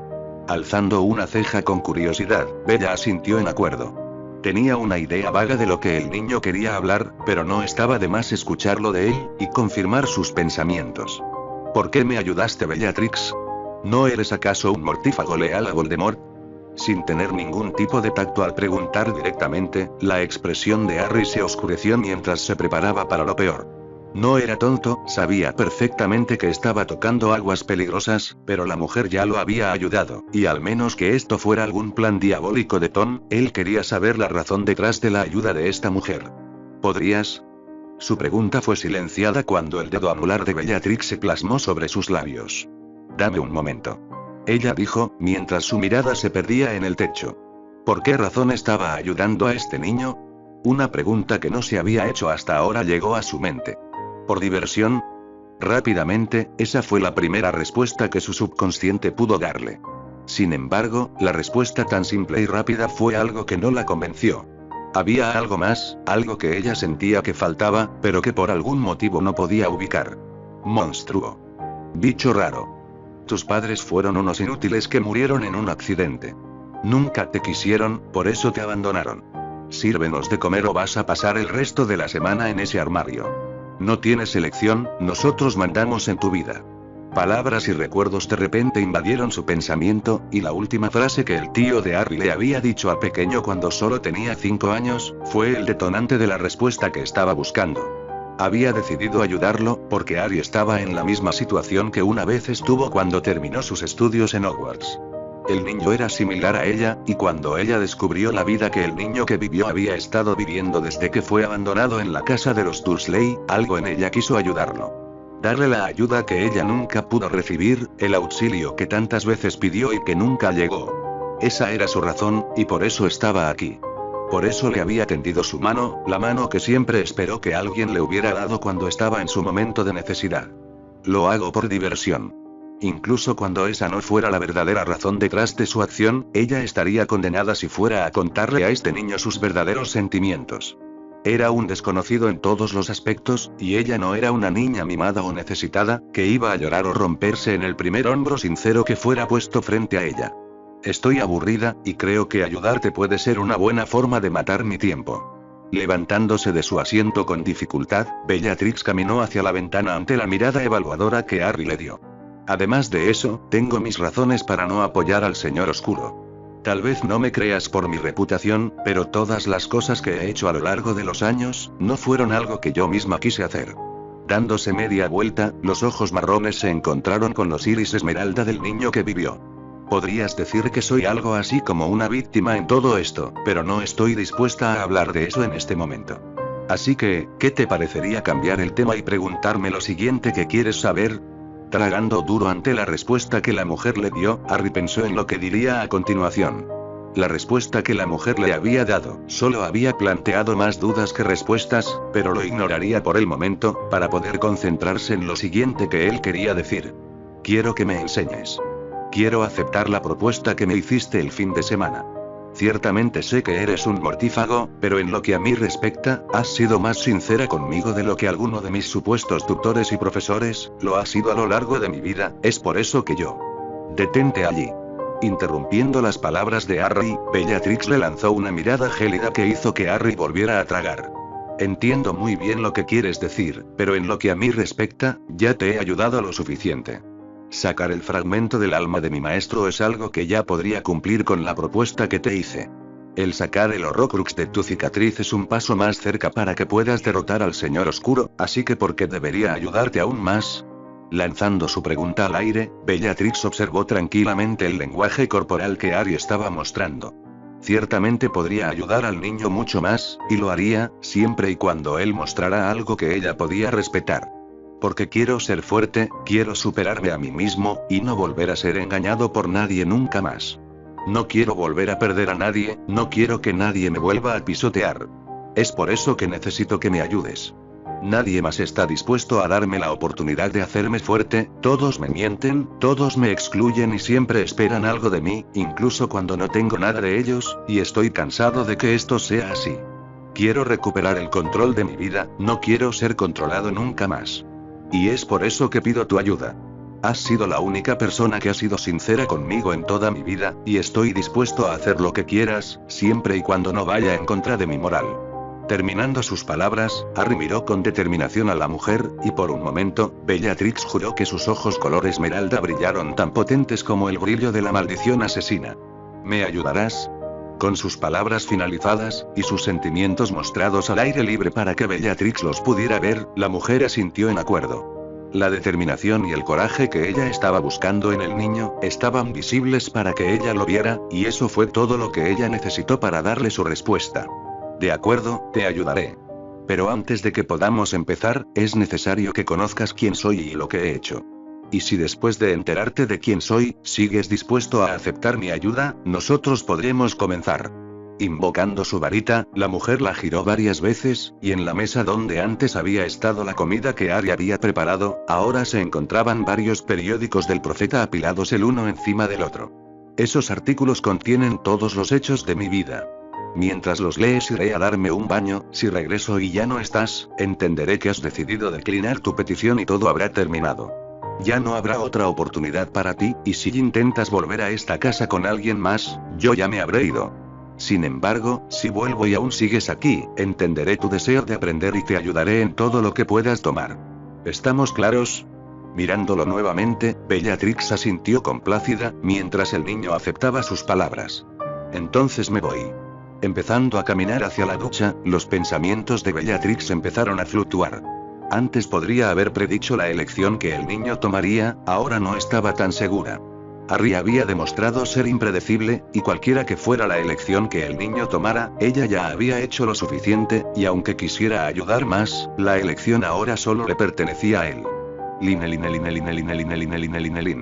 Alzando una ceja con curiosidad, Bella asintió en acuerdo. Tenía una idea vaga de lo que el niño quería hablar, pero no estaba de más escucharlo de él, y confirmar sus pensamientos. ¿Por qué me ayudaste, Bellatrix? ¿No eres acaso un mortífago leal a Voldemort? Sin tener ningún tipo de tacto al preguntar directamente, la expresión de Harry se oscureció mientras se preparaba para lo peor. No era tonto, sabía perfectamente que estaba tocando aguas peligrosas, pero la mujer ya lo había ayudado, y al menos que esto fuera algún plan diabólico de Tom, él quería saber la razón detrás de la ayuda de esta mujer. ¿Podrías? Su pregunta fue silenciada cuando el dedo anular de Bellatrix se plasmó sobre sus labios. Dame un momento. Ella dijo, mientras su mirada se perdía en el techo. ¿Por qué razón estaba ayudando a este niño? Una pregunta que no se había hecho hasta ahora llegó a su mente. ¿Por diversión? Rápidamente, esa fue la primera respuesta que su subconsciente pudo darle. Sin embargo, la respuesta tan simple y rápida fue algo que no la convenció. Había algo más, algo que ella sentía que faltaba, pero que por algún motivo no podía ubicar. Monstruo. Bicho raro. Tus padres fueron unos inútiles que murieron en un accidente. Nunca te quisieron, por eso te abandonaron. Sírvenos de comer o vas a pasar el resto de la semana en ese armario. No tienes elección, nosotros mandamos en tu vida. Palabras y recuerdos de repente invadieron su pensamiento, y la última frase que el tío de Harry le había dicho al pequeño cuando solo tenía 5 años, fue el detonante de la respuesta que estaba buscando. Había decidido ayudarlo, porque Harry estaba en la misma situación que una vez estuvo cuando terminó sus estudios en Hogwarts. El niño era similar a ella, y cuando ella descubrió la vida que el niño que vivió había estado viviendo desde que fue abandonado en la casa de los Dursley, algo en ella quiso ayudarlo. Darle la ayuda que ella nunca pudo recibir, el auxilio que tantas veces pidió y que nunca llegó. Esa era su razón, y por eso estaba aquí. Por eso le había tendido su mano, la mano que siempre esperó que alguien le hubiera dado cuando estaba en su momento de necesidad. Lo hago por diversión. Incluso cuando esa no fuera la verdadera razón detrás de su acción, ella estaría condenada si fuera a contarle a este niño sus verdaderos sentimientos. Era un desconocido en todos los aspectos, y ella no era una niña mimada o necesitada, que iba a llorar o romperse en el primer hombro sincero que fuera puesto frente a ella. Estoy aburrida, y creo que ayudarte puede ser una buena forma de matar mi tiempo. Levantándose de su asiento con dificultad, Bellatrix caminó hacia la ventana ante la mirada evaluadora que Harry le dio. Además de eso, tengo mis razones para no apoyar al Señor Oscuro. Tal vez no me creas por mi reputación, pero todas las cosas que he hecho a lo largo de los años, no fueron algo que yo misma quise hacer. Dándose media vuelta, los ojos marrones se encontraron con los iris esmeralda del niño que vivió. Podrías decir que soy algo así como una víctima en todo esto, pero no estoy dispuesta a hablar de eso en este momento. Así que, ¿qué te parecería cambiar el tema y preguntarme lo siguiente que quieres saber? Tragando duro ante la respuesta que la mujer le dio, Harry pensó en lo que diría a continuación. La respuesta que la mujer le había dado, solo había planteado más dudas que respuestas, pero lo ignoraría por el momento, para poder concentrarse en lo siguiente que él quería decir. Quiero que me enseñes. Quiero aceptar la propuesta que me hiciste el fin de semana. Ciertamente sé que eres un mortífago, pero en lo que a mí respecta, has sido más sincera conmigo de lo que alguno de mis supuestos tutores y profesores lo ha sido a lo largo de mi vida, es por eso que yo... Detente allí. Interrumpiendo las palabras de Harry, Bellatrix le lanzó una mirada gélida que hizo que Harry volviera a tragar. Entiendo muy bien lo que quieres decir, pero en lo que a mí respecta, ya te he ayudado lo suficiente. Sacar el fragmento del alma de mi maestro es algo que ya podría cumplir con la propuesta que te hice. El sacar el Horrocrux de tu cicatriz es un paso más cerca para que puedas derrotar al Señor Oscuro, así que ¿por qué debería ayudarte aún más? Lanzando su pregunta al aire, Bellatrix observó tranquilamente el lenguaje corporal que Harry estaba mostrando. Ciertamente podría ayudar al niño mucho más, y lo haría, siempre y cuando él mostrara algo que ella podía respetar. Porque quiero ser fuerte, quiero superarme a mí mismo, y no volver a ser engañado por nadie nunca más. No quiero volver a perder a nadie, no quiero que nadie me vuelva a pisotear. Es por eso que necesito que me ayudes. Nadie más está dispuesto a darme la oportunidad de hacerme fuerte, todos me mienten, todos me excluyen y siempre esperan algo de mí, incluso cuando no tengo nada de ellos, y estoy cansado de que esto sea así. Quiero recuperar el control de mi vida, no quiero ser controlado nunca más. Y es por eso que pido tu ayuda. Has sido la única persona que ha sido sincera conmigo en toda mi vida, y estoy dispuesto a hacer lo que quieras, siempre y cuando no vaya en contra de mi moral. Terminando sus palabras, Harry miró con determinación a la mujer, y por un momento, Bellatrix juró que sus ojos color esmeralda brillaron tan potentes como el brillo de la maldición asesina. ¿Me ayudarás? Con sus palabras finalizadas, y sus sentimientos mostrados al aire libre para que Bellatrix los pudiera ver, la mujer asintió en acuerdo. La determinación y el coraje que ella estaba buscando en el niño, estaban visibles para que ella lo viera, y eso fue todo lo que ella necesitó para darle su respuesta. De acuerdo, te ayudaré. Pero antes de que podamos empezar, es necesario que conozcas quién soy y lo que he hecho. Y si después de enterarte de quién soy, sigues dispuesto a aceptar mi ayuda, nosotros podremos comenzar. Invocando su varita, la mujer la giró varias veces, y en la mesa donde antes había estado la comida que Harry había preparado, ahora se encontraban varios periódicos del profeta apilados el uno encima del otro. Esos artículos contienen todos los hechos de mi vida. Mientras los lees iré a darme un baño, si regreso y ya no estás, entenderé que has decidido declinar tu petición y todo habrá terminado. Ya no habrá otra oportunidad para ti, y si intentas volver a esta casa con alguien más, yo ya me habré ido. Sin embargo, si vuelvo y aún sigues aquí, entenderé tu deseo de aprender y te ayudaré en todo lo que puedas tomar. ¿Estamos claros? Mirándolo nuevamente, Bellatrix asintió complácida, mientras el niño aceptaba sus palabras. Entonces me voy. Empezando a caminar hacia la ducha, los pensamientos de Bellatrix empezaron a fluctuar. Antes podría haber predicho la elección que el niño tomaría, ahora no estaba tan segura. Harry había demostrado ser impredecible, y cualquiera que fuera la elección que el niño tomara, ella ya había hecho lo suficiente, y aunque quisiera ayudar más, la elección ahora solo le pertenecía a él.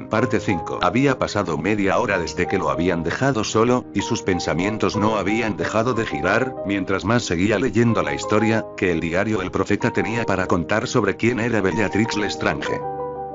Parte 5. Había pasado media hora desde que lo habían dejado solo, y sus pensamientos no habían dejado de girar, mientras más seguía leyendo la historia que el diario El Profeta tenía para contar sobre quién era Bellatrix Lestrange.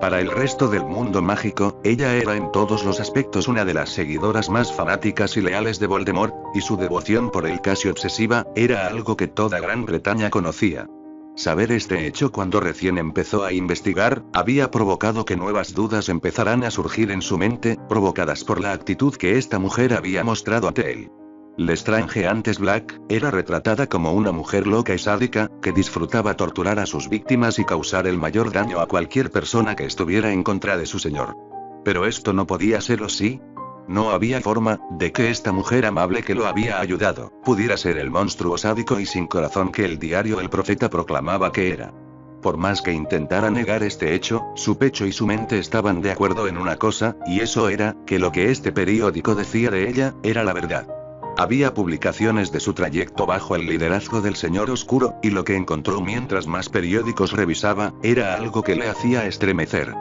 Para el resto del mundo mágico, ella era en todos los aspectos una de las seguidoras más fanáticas y leales de Voldemort, y su devoción por él casi obsesiva, era algo que toda Gran Bretaña conocía. Saber este hecho cuando recién empezó a investigar, había provocado que nuevas dudas empezaran a surgir en su mente, provocadas por la actitud que esta mujer había mostrado ante él. Lestrange antes Black, era retratada como una mujer loca y sádica, que disfrutaba torturar a sus víctimas y causar el mayor daño a cualquier persona que estuviera en contra de su señor. Pero esto no podía ser así. No había forma de que esta mujer amable que lo había ayudado, pudiera ser el monstruo sádico y sin corazón que el diario El Profeta proclamaba que era. Por más que intentara negar este hecho, su pecho y su mente estaban de acuerdo en una cosa, y eso era, que lo que este periódico decía de ella, era la verdad. Había publicaciones de su trayecto bajo el liderazgo del Señor Oscuro, y lo que encontró mientras más periódicos revisaba, era algo que le hacía estremecer.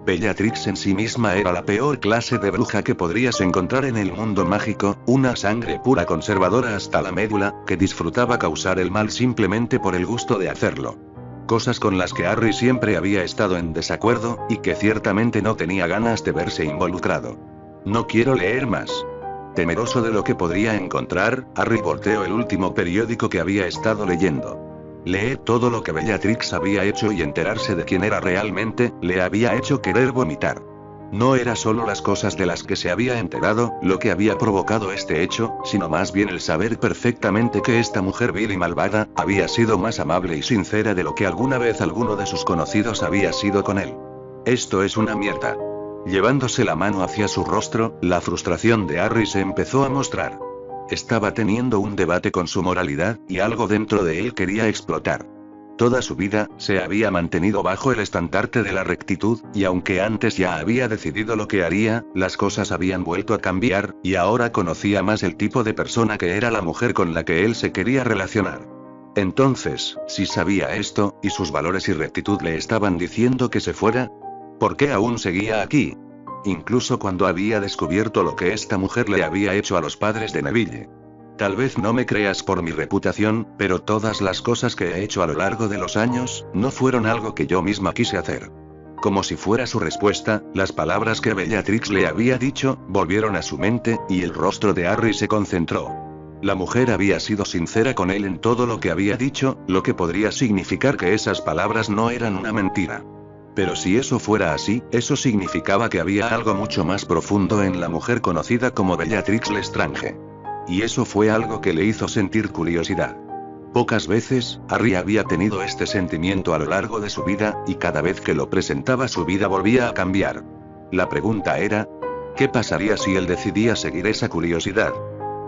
Bellatrix en sí misma era la peor clase de bruja que podrías encontrar en el mundo mágico, una sangre pura conservadora hasta la médula, que disfrutaba causar el mal simplemente por el gusto de hacerlo. Cosas con las que Harry siempre había estado en desacuerdo, y que ciertamente no tenía ganas de verse involucrado. No quiero leer más. Temeroso de lo que podría encontrar, Harry volteó el último periódico que había estado leyendo. Leer todo lo que Bellatrix había hecho y enterarse de quién era realmente, le había hecho querer vomitar. No era solo las cosas de las que se había enterado, lo que había provocado este hecho, sino más bien el saber perfectamente que esta mujer vil y malvada, había sido más amable y sincera de lo que alguna vez alguno de sus conocidos había sido con él. Esto es una mierda. Llevándose la mano hacia su rostro, la frustración de Harry se empezó a mostrar. Estaba teniendo un debate con su moralidad, y algo dentro de él quería explotar. Toda su vida, se había mantenido bajo el estandarte de la rectitud, y aunque antes ya había decidido lo que haría, las cosas habían vuelto a cambiar, y ahora conocía más el tipo de persona que era la mujer con la que él se quería relacionar. Entonces, si sabía esto, y sus valores y rectitud le estaban diciendo que se fuera, ¿por qué aún seguía aquí? Incluso cuando había descubierto lo que esta mujer le había hecho a los padres de Neville. Tal vez no me creas por mi reputación, pero todas las cosas que he hecho a lo largo de los años, no fueron algo que yo misma quise hacer. Como si fuera su respuesta, las palabras que Bellatrix le había dicho, volvieron a su mente, y el rostro de Harry se concentró. La mujer había sido sincera con él en todo lo que había dicho, lo que podría significar que esas palabras no eran una mentira. Pero si eso fuera así, eso significaba que había algo mucho más profundo en la mujer conocida como Bellatrix Lestrange. Y eso fue algo que le hizo sentir curiosidad. Pocas veces, Harry había tenido este sentimiento a lo largo de su vida, y cada vez que lo presentaba su vida volvía a cambiar. La pregunta era, ¿qué pasaría si él decidía seguir esa curiosidad?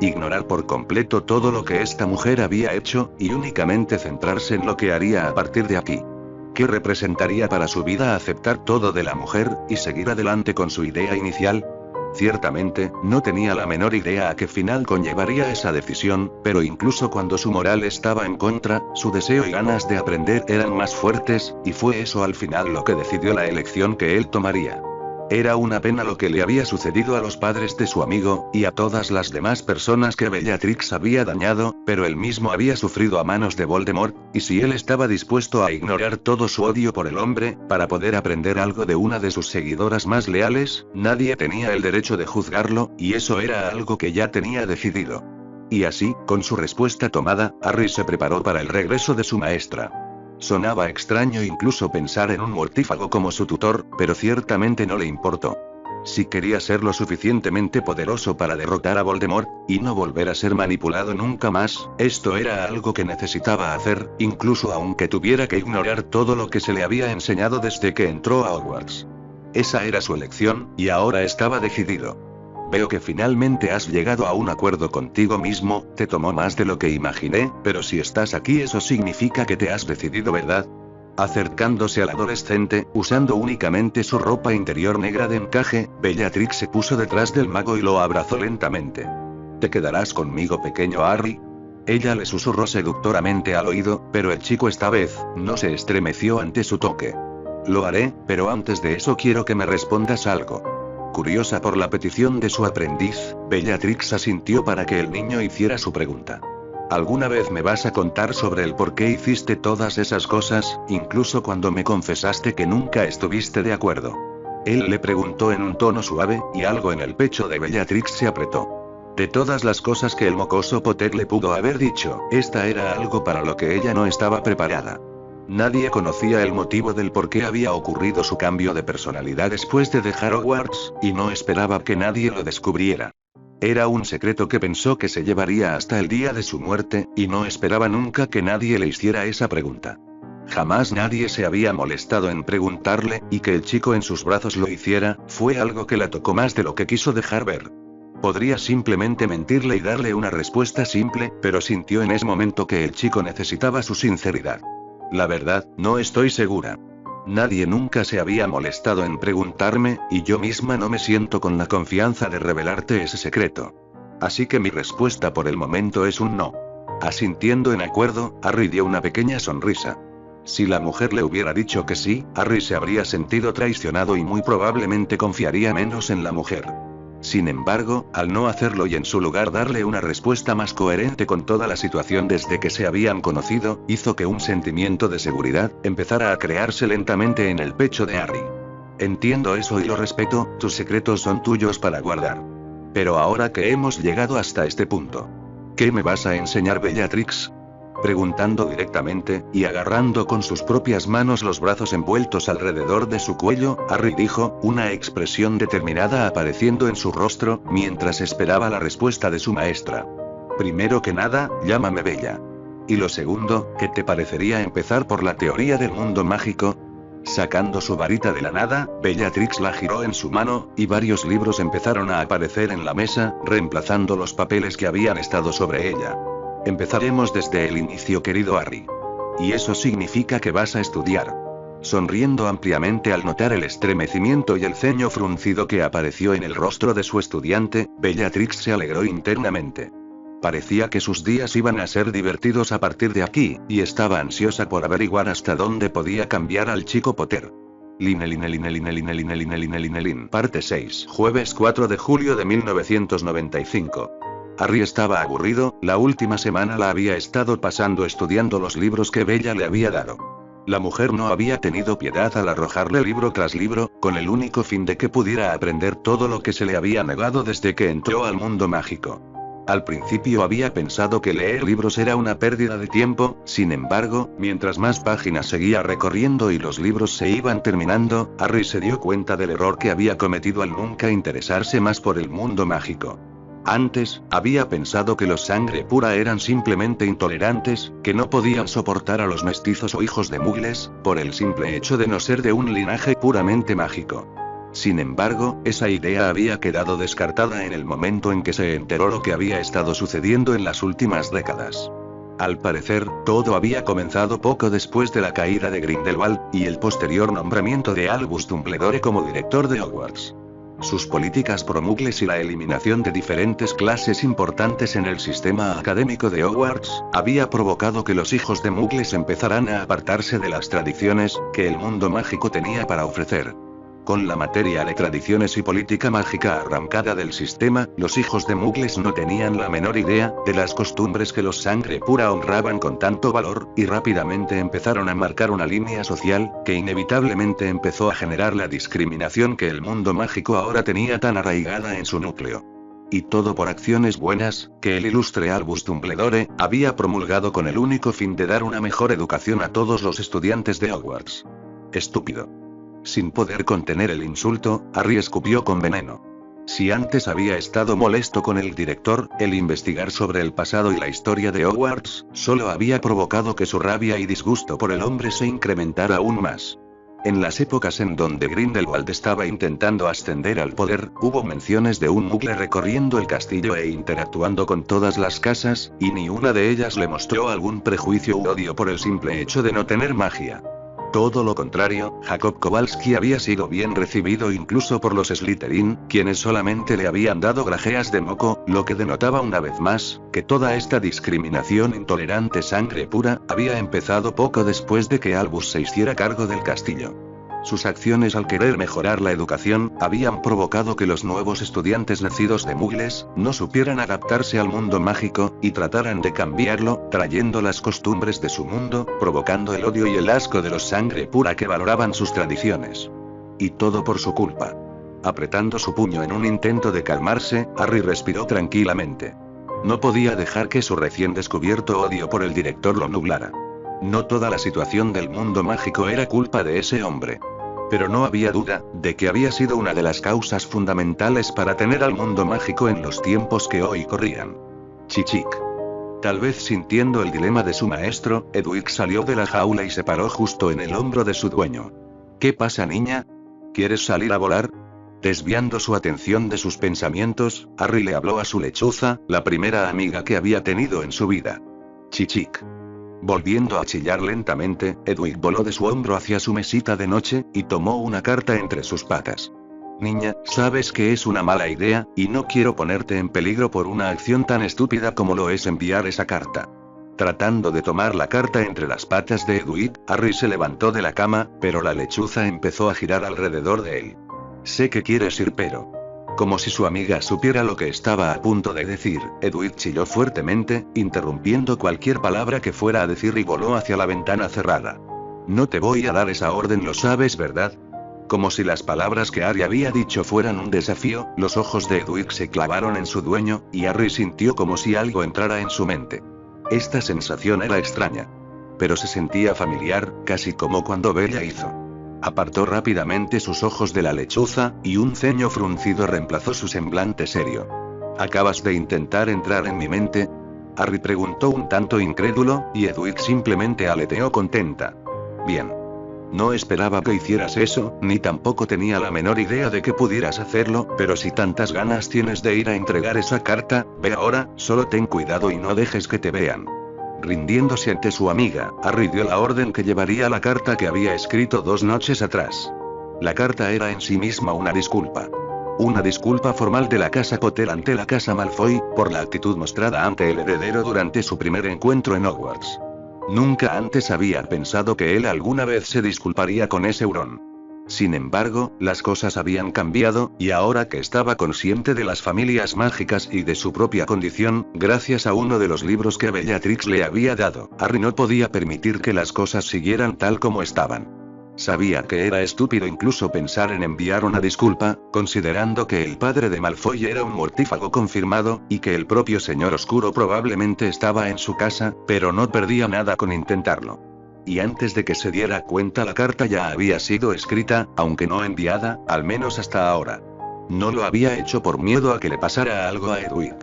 Ignorar por completo todo lo que esta mujer había hecho, y únicamente centrarse en lo que haría a partir de aquí. ¿Qué representaría para su vida aceptar todo de la mujer, y seguir adelante con su idea inicial? Ciertamente, no tenía la menor idea a qué final conllevaría esa decisión, pero incluso cuando su moral estaba en contra, su deseo y ganas de aprender eran más fuertes, y fue eso al final lo que decidió la elección que él tomaría. Era una pena lo que le había sucedido a los padres de su amigo, y a todas las demás personas que Bellatrix había dañado, pero él mismo había sufrido a manos de Voldemort, y si él estaba dispuesto a ignorar todo su odio por el hombre, para poder aprender algo de una de sus seguidoras más leales, nadie tenía el derecho de juzgarlo, y eso era algo que ya tenía decidido. Y así, con su respuesta tomada, Harry se preparó para el regreso de su maestra. Sonaba extraño incluso pensar en un mortífago como su tutor, pero ciertamente no le importó. Si quería ser lo suficientemente poderoso para derrotar a Voldemort, y no volver a ser manipulado nunca más, esto era algo que necesitaba hacer, incluso aunque tuviera que ignorar todo lo que se le había enseñado desde que entró a Hogwarts. Esa era su elección, y ahora estaba decidido. Veo que finalmente has llegado a un acuerdo contigo mismo, te tomó más de lo que imaginé, pero si estás aquí eso significa que te has decidido, ¿verdad? Acercándose al adolescente, usando únicamente su ropa interior negra de encaje, Bellatrix se puso detrás del mago y lo abrazó lentamente. ¿Te quedarás conmigo, pequeño Harry? Ella le susurró seductoramente al oído, pero el chico esta vez, no se estremeció ante su toque. Lo haré, pero antes de eso quiero que me respondas algo. Curiosa por la petición de su aprendiz, Bellatrix asintió para que el niño hiciera su pregunta. ¿Alguna vez me vas a contar sobre el por qué hiciste todas esas cosas, incluso cuando me confesaste que nunca estuviste de acuerdo? Él le preguntó en un tono suave, y algo en el pecho de Bellatrix se apretó. De todas las cosas que el mocoso Potter le pudo haber dicho, esta era algo para lo que ella no estaba preparada. Nadie conocía el motivo del por qué había ocurrido su cambio de personalidad después de dejar Hogwarts, y no esperaba que nadie lo descubriera. Era un secreto que pensó que se llevaría hasta el día de su muerte, y no esperaba nunca que nadie le hiciera esa pregunta. Jamás nadie se había molestado en preguntarle, y que el chico en sus brazos lo hiciera, fue algo que la tocó más de lo que quiso dejar ver. Podría simplemente mentirle y darle una respuesta simple, pero sintió en ese momento que el chico necesitaba su sinceridad. La verdad, no estoy segura. Nadie nunca se había molestado en preguntarme, y yo misma no me siento con la confianza de revelarte ese secreto. Así que mi respuesta por el momento es un no. Asintiendo en acuerdo, Harry dio una pequeña sonrisa. Si la mujer le hubiera dicho que sí, Harry se habría sentido traicionado y muy probablemente confiaría menos en la mujer. Sin embargo, al no hacerlo y en su lugar darle una respuesta más coherente con toda la situación desde que se habían conocido, hizo que un sentimiento de seguridad empezara a crearse lentamente en el pecho de Harry. Entiendo eso y lo respeto, tus secretos son tuyos para guardar. Pero ahora que hemos llegado hasta este punto, ¿qué me vas a enseñar, Bellatrix? Preguntando directamente, y agarrando con sus propias manos los brazos envueltos alrededor de su cuello, Harry dijo, una expresión determinada apareciendo en su rostro, mientras esperaba la respuesta de su maestra. Primero que nada, llámame Bella. Y lo segundo, ¿qué te parecería empezar por la teoría del mundo mágico? Sacando su varita de la nada, Bellatrix la giró en su mano, y varios libros empezaron a aparecer en la mesa, reemplazando los papeles que habían estado sobre ella. Empezaremos desde el inicio, querido Harry. Y eso significa que vas a estudiar. Sonriendo ampliamente al notar el estremecimiento y el ceño fruncido que apareció en el rostro de su estudiante, Bellatrix se alegró internamente. Parecía que sus días iban a ser divertidos a partir de aquí, y estaba ansiosa por averiguar hasta dónde podía cambiar al chico Potter. Parte 6. Jueves 4 de julio de 1995. Harry estaba aburrido, la última semana la había estado pasando estudiando los libros que Bella le había dado. La mujer no había tenido piedad al arrojarle libro tras libro, con el único fin de que pudiera aprender todo lo que se le había negado desde que entró al mundo mágico. Al principio había pensado que leer libros era una pérdida de tiempo, sin embargo, mientras más páginas seguía recorriendo y los libros se iban terminando, Harry se dio cuenta del error que había cometido al nunca interesarse más por el mundo mágico. Antes, había pensado que los sangre pura eran simplemente intolerantes, que no podían soportar a los mestizos o hijos de muggles, por el simple hecho de no ser de un linaje puramente mágico. Sin embargo, esa idea había quedado descartada en el momento en que se enteró lo que había estado sucediendo en las últimas décadas. Al parecer, todo había comenzado poco después de la caída de Grindelwald, y el posterior nombramiento de Albus Dumbledore como director de Hogwarts. Sus políticas pro-muggles y la eliminación de diferentes clases importantes en el sistema académico de Hogwarts, había provocado que los hijos de muggles empezaran a apartarse de las tradiciones que el mundo mágico tenía para ofrecer. Con la materia de tradiciones y política mágica arrancada del sistema, los hijos de muggles no tenían la menor idea de las costumbres que los sangre pura honraban con tanto valor, y rápidamente empezaron a marcar una línea social, que inevitablemente empezó a generar la discriminación que el mundo mágico ahora tenía tan arraigada en su núcleo. Y todo por acciones buenas, que el ilustre Albus Dumbledore había promulgado con el único fin de dar una mejor educación a todos los estudiantes de Hogwarts. Estúpido. Sin poder contener el insulto, Harry escupió con veneno. Si antes había estado molesto con el director, el investigar sobre el pasado y la historia de Hogwarts, solo había provocado que su rabia y disgusto por el hombre se incrementara aún más. En las épocas en donde Grindelwald estaba intentando ascender al poder, hubo menciones de un muggle recorriendo el castillo e interactuando con todas las casas, y ni una de ellas le mostró algún prejuicio u odio por el simple hecho de no tener magia. Todo lo contrario, Jacob Kowalski había sido bien recibido incluso por los Slytherin, quienes solamente le habían dado grajeas de moco, lo que denotaba una vez más, que toda esta discriminación intolerante sangre pura, había empezado poco después de que Albus se hiciera cargo del castillo. Sus acciones al querer mejorar la educación, habían provocado que los nuevos estudiantes nacidos de muggles, no supieran adaptarse al mundo mágico, y trataran de cambiarlo, trayendo las costumbres de su mundo, provocando el odio y el asco de los sangre pura que valoraban sus tradiciones. Y todo por su culpa. Apretando su puño en un intento de calmarse, Harry respiró tranquilamente. No podía dejar que su recién descubierto odio por el director lo nublara. No toda la situación del mundo mágico era culpa de ese hombre. Pero no había duda de que había sido una de las causas fundamentales para tener al mundo mágico en los tiempos que hoy corrían. Chichic. Tal vez sintiendo el dilema de su maestro, Edwig salió de la jaula y se paró justo en el hombro de su dueño. ¿Qué pasa, niña? ¿Quieres salir a volar? Desviando su atención de sus pensamientos, Harry le habló a su lechuza, la primera amiga que había tenido en su vida. Chichic. Volviendo a chillar lentamente, Edwig voló de su hombro hacia su mesita de noche, y tomó una carta entre sus patas. Niña, sabes que es una mala idea, y no quiero ponerte en peligro por una acción tan estúpida como lo es enviar esa carta. Tratando de tomar la carta entre las patas de Edwig, Harry se levantó de la cama, pero la lechuza empezó a girar alrededor de él. Sé que quieres ir, pero... Como si su amiga supiera lo que estaba a punto de decir, Edwig chilló fuertemente, interrumpiendo cualquier palabra que fuera a decir y voló hacia la ventana cerrada. No te voy a dar esa orden, lo sabes, ¿verdad? Como si las palabras que Harry había dicho fueran un desafío, los ojos de Edwig se clavaron en su dueño, y Harry sintió como si algo entrara en su mente. Esta sensación era extraña. Pero se sentía familiar, casi como cuando Bella hizo. Apartó rápidamente sus ojos de la lechuza, y un ceño fruncido reemplazó su semblante serio. ¿Acabas de intentar entrar en mi mente? Harry preguntó un tanto incrédulo, y Edwig simplemente aleteó contenta. Bien. No esperaba que hicieras eso, ni tampoco tenía la menor idea de que pudieras hacerlo, pero si tantas ganas tienes de ir a entregar esa carta, ve ahora, solo ten cuidado y no dejes que te vean. Rindiéndose ante su amiga, Harry dio la orden que llevaría la carta que había escrito 2 noches atrás. La carta era en sí misma una disculpa. Una disculpa formal de la casa Potter ante la casa Malfoy, por la actitud mostrada ante el heredero durante su primer encuentro en Hogwarts. Nunca antes había pensado que él alguna vez se disculparía con ese hurón. Sin embargo, las cosas habían cambiado, y ahora que estaba consciente de las familias mágicas y de su propia condición, gracias a uno de los libros que Bellatrix le había dado, Harry no podía permitir que las cosas siguieran tal como estaban. Sabía que era estúpido incluso pensar en enviar una disculpa, considerando que el padre de Malfoy era un mortífago confirmado, y que el propio señor oscuro probablemente estaba en su casa, pero no perdía nada con intentarlo. Y antes de que se diera cuenta la carta ya había sido escrita, aunque no enviada, al menos hasta ahora. No lo había hecho por miedo a que le pasara algo a Edwig.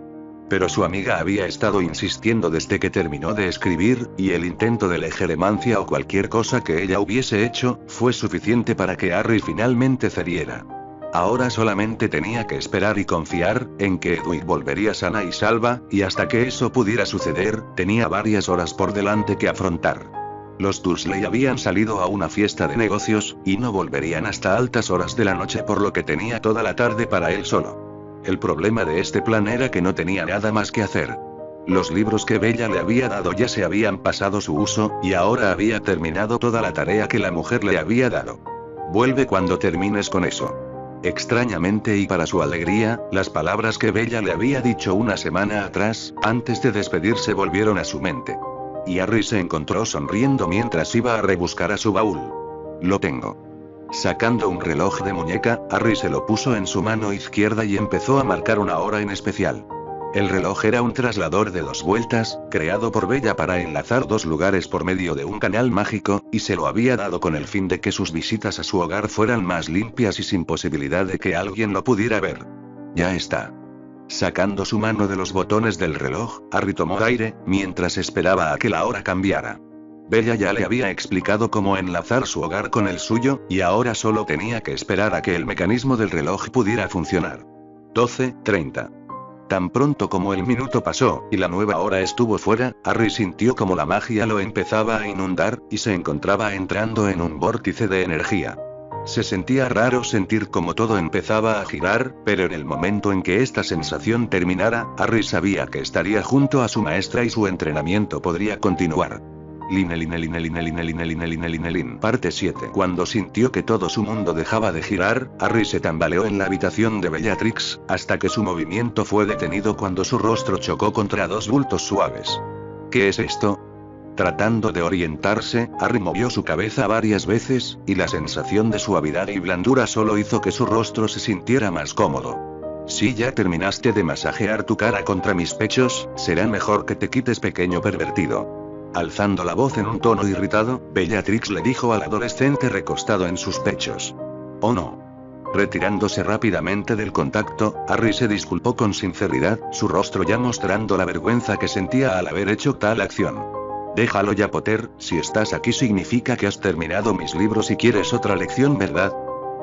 Pero su amiga había estado insistiendo desde que terminó de escribir, y el intento de legeremancia o cualquier cosa que ella hubiese hecho, fue suficiente para que Harry finalmente cediera. Ahora solamente tenía que esperar y confiar, en que Edwig volvería sana y salva, y hasta que eso pudiera suceder, tenía varias horas por delante que afrontar. Los Dursley habían salido a una fiesta de negocios, y no volverían hasta altas horas de la noche por lo que tenía toda la tarde para él solo. El problema de este plan era que no tenía nada más que hacer. Los libros que Bella le había dado ya se habían pasado su uso, y ahora había terminado toda la tarea que la mujer le había dado. Vuelve cuando termines con eso. Extrañamente y para su alegría, las palabras que Bella le había dicho una semana atrás, antes de despedirse volvieron a su mente. Y Harry se encontró sonriendo mientras iba a rebuscar a su baúl. Lo tengo. Sacando un reloj de muñeca, Harry se lo puso en su mano izquierda y empezó a marcar una hora en especial. El reloj era un traslador de 2 vueltas, creado por Bella para enlazar 2 lugares por medio de un canal mágico, y se lo había dado con el fin de que sus visitas a su hogar fueran más limpias y sin posibilidad de que alguien lo pudiera ver. Ya está. Sacando su mano de los botones del reloj, Harry tomó aire, mientras esperaba a que la hora cambiara. Bella ya le había explicado cómo enlazar su hogar con el suyo, y ahora solo tenía que esperar a que el mecanismo del reloj pudiera funcionar. 12:30. Tan pronto como el minuto pasó, y la nueva hora estuvo fuera, Harry sintió como la magia lo empezaba a inundar, y se encontraba entrando en un vórtice de energía. Se sentía raro sentir como todo empezaba a girar, pero en el momento en que esta sensación terminara, Harry sabía que estaría junto a su maestra y su entrenamiento podría continuar. Parte 7. Cuando sintió que todo su mundo dejaba de girar, Harry se tambaleó en la habitación de Bellatrix, hasta que su movimiento fue detenido cuando su rostro chocó contra 2 bultos suaves. ¿Qué es esto? Tratando de orientarse, Harry movió su cabeza varias veces, y la sensación de suavidad y blandura solo hizo que su rostro se sintiera más cómodo. Si ya terminaste de masajear tu cara contra mis pechos, será mejor que te quites, pequeño pervertido. Alzando la voz en un tono irritado, Bellatrix le dijo al adolescente recostado en sus pechos. «Oh no». Retirándose rápidamente del contacto, Harry se disculpó con sinceridad, su rostro ya mostrando la vergüenza que sentía al haber hecho tal acción. «Déjalo ya, Potter, si estás aquí significa que has terminado mis libros y quieres otra lección, ¿verdad?».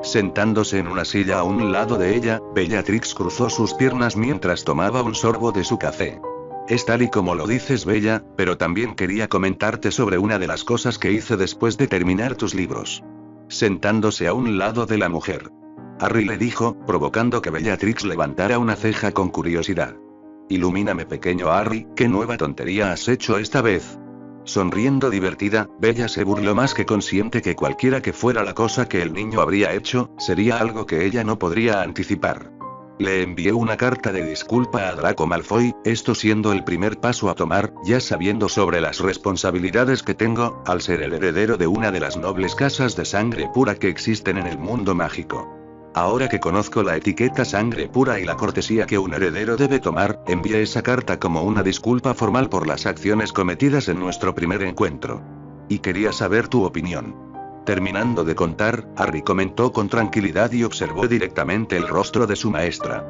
Sentándose en una silla a un lado de ella, Bellatrix cruzó sus piernas mientras tomaba un sorbo de su café. «Es tal y como lo dices, Bella, pero también quería comentarte sobre una de las cosas que hice después de terminar tus libros». Sentándose a un lado de la mujer, Harry le dijo, provocando que Bellatrix levantara una ceja con curiosidad. «Ilumíname, pequeño Harry, ¿qué nueva tontería has hecho esta vez?». Sonriendo divertida, Bella se burló más que consciente que cualquiera que fuera la cosa que el niño habría hecho, sería algo que ella no podría anticipar. Le envié una carta de disculpa a Draco Malfoy, esto siendo el primer paso a tomar, ya sabiendo sobre las responsabilidades que tengo, al ser el heredero de una de las nobles casas de sangre pura que existen en el mundo mágico. Ahora que conozco la etiqueta sangre pura y la cortesía que un heredero debe tomar, envié esa carta como una disculpa formal por las acciones cometidas en nuestro primer encuentro. Y quería saber tu opinión. Terminando de contar, Harry comentó con tranquilidad y observó directamente el rostro de su maestra.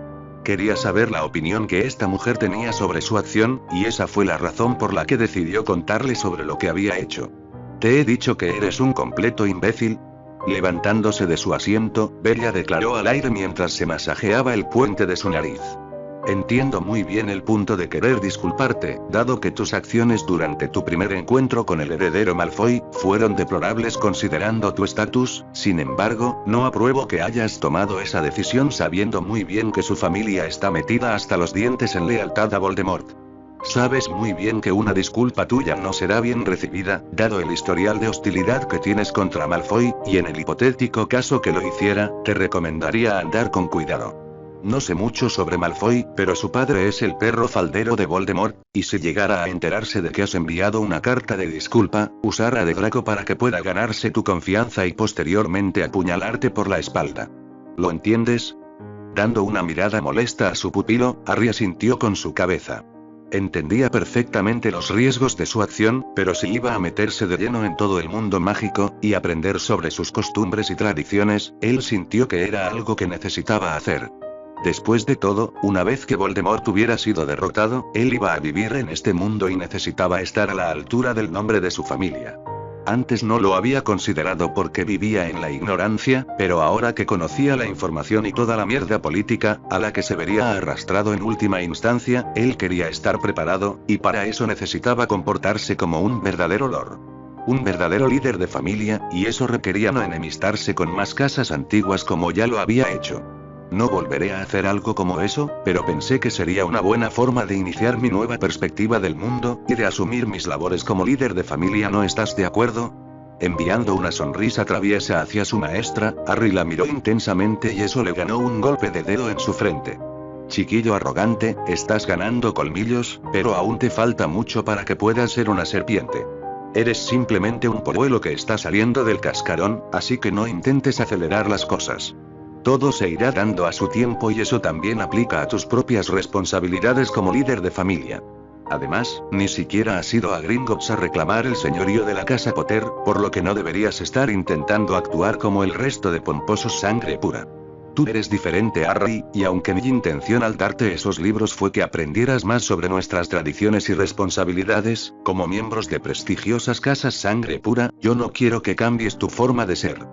Quería saber la opinión que esta mujer tenía sobre su acción, y esa fue la razón por la que decidió contarle sobre lo que había hecho. ¿Te he dicho que eres un completo imbécil? Levantándose de su asiento, Bella declaró al aire mientras se masajeaba el puente de su nariz. Entiendo muy bien el punto de querer disculparte, dado que tus acciones durante tu primer encuentro con el heredero Malfoy fueron deplorables considerando tu estatus. Sin embargo, no apruebo que hayas tomado esa decisión sabiendo muy bien que su familia está metida hasta los dientes en lealtad a Voldemort. Sabes muy bien que una disculpa tuya no será bien recibida, dado el historial de hostilidad que tienes contra Malfoy, y en el hipotético caso que lo hiciera, te recomendaría andar con cuidado. No sé mucho sobre Malfoy, pero su padre es el perro faldero de Voldemort, y si llegara a enterarse de que has enviado una carta de disculpa, usará de Draco para que pueda ganarse tu confianza y posteriormente apuñalarte por la espalda. ¿Lo entiendes? Dando una mirada molesta a su pupilo, Harry asintió con su cabeza. Entendía perfectamente los riesgos de su acción, pero si iba a meterse de lleno en todo el mundo mágico, y aprender sobre sus costumbres y tradiciones, él sintió que era algo que necesitaba hacer. Después de todo, una vez que Voldemort hubiera sido derrotado, él iba a vivir en este mundo y necesitaba estar a la altura del nombre de su familia. Antes no lo había considerado porque vivía en la ignorancia, pero ahora que conocía la información y toda la mierda política, a la que se vería arrastrado en última instancia, él quería estar preparado, y para eso necesitaba comportarse como un verdadero lord. Un verdadero líder de familia, y eso requería no enemistarse con más casas antiguas como ya lo había hecho. No volveré a hacer algo como eso, pero pensé que sería una buena forma de iniciar mi nueva perspectiva del mundo, y de asumir mis labores como líder de familia. ¿No estás de acuerdo? Enviando una sonrisa traviesa hacia su maestra, Harry la miró intensamente y eso le ganó un golpe de dedo en su frente. Chiquillo arrogante, estás ganando colmillos, pero aún te falta mucho para que puedas ser una serpiente. Eres simplemente un polluelo que está saliendo del cascarón, así que no intentes acelerar las cosas. Todo se irá dando a su tiempo y eso también aplica a tus propias responsabilidades como líder de familia. Además, ni siquiera has ido a Gringotts a reclamar el señorío de la casa Potter, por lo que no deberías estar intentando actuar como el resto de pomposos sangre pura. Tú eres diferente, Harry, y aunque mi intención al darte esos libros fue que aprendieras más sobre nuestras tradiciones y responsabilidades, como miembros de prestigiosas casas sangre pura, yo no quiero que cambies tu forma de ser.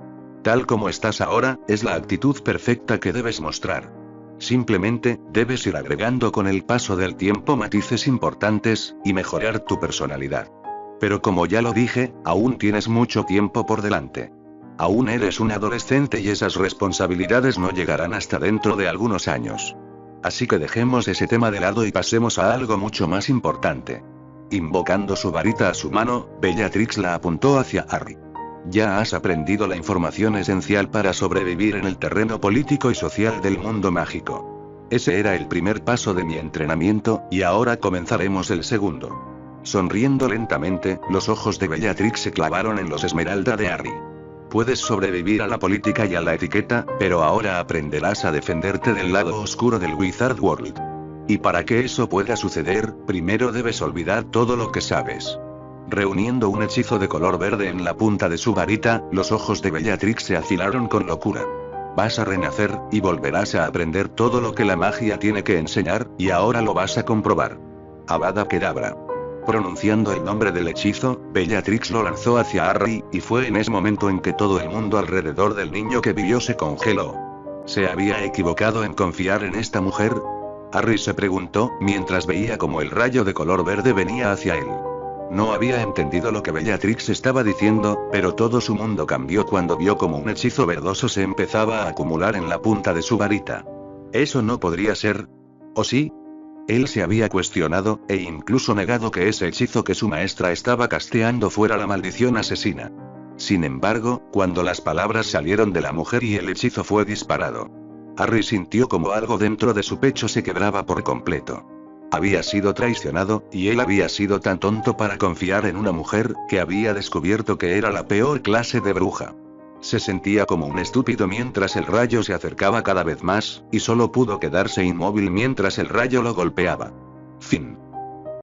Tal como estás ahora, es la actitud perfecta que debes mostrar. Simplemente, debes ir agregando con el paso del tiempo matices importantes, y mejorar tu personalidad. Pero como ya lo dije, aún tienes mucho tiempo por delante. Aún eres un adolescente y esas responsabilidades no llegarán hasta dentro de algunos años. Así que dejemos ese tema de lado y pasemos a algo mucho más importante. Invocando su varita a su mano, Bellatrix la apuntó hacia Harry. Ya has aprendido la información esencial para sobrevivir en el terreno político y social del mundo mágico. Ese era el primer paso de mi entrenamiento, y ahora comenzaremos el segundo. Sonriendo lentamente, los ojos de Bellatrix se clavaron en los esmeralda de Harry. Puedes sobrevivir a la política y a la etiqueta, pero ahora aprenderás a defenderte del lado oscuro del Wizard World. Y para que eso pueda suceder, primero debes olvidar todo lo que sabes. Reuniendo un hechizo de color verde en la punta de su varita, los ojos de Bellatrix se afilaron con locura. Vas a renacer, y volverás a aprender todo lo que la magia tiene que enseñar, y ahora lo vas a comprobar. Avada Kedavra. Pronunciando el nombre del hechizo, Bellatrix lo lanzó hacia Harry, y fue en ese momento en que todo el mundo alrededor del niño que vivió se congeló. ¿Se había equivocado en confiar en esta mujer? Harry se preguntó, mientras veía como el rayo de color verde venía hacia él. No había entendido lo que Bellatrix estaba diciendo, pero todo su mundo cambió cuando vio como un hechizo verdoso se empezaba a acumular en la punta de su varita. ¿Eso no podría ser? ¿O sí? Él se había cuestionado, e incluso negado que ese hechizo que su maestra estaba casteando fuera la maldición asesina. Sin embargo, cuando las palabras salieron de la mujer y el hechizo fue disparado. Harry sintió como algo dentro de su pecho se quebraba por completo. Había sido traicionado, y él había sido tan tonto para confiar en una mujer, que había descubierto que era la peor clase de bruja. Se sentía como un estúpido mientras el rayo se acercaba cada vez más, y solo pudo quedarse inmóvil mientras el rayo lo golpeaba. Fin.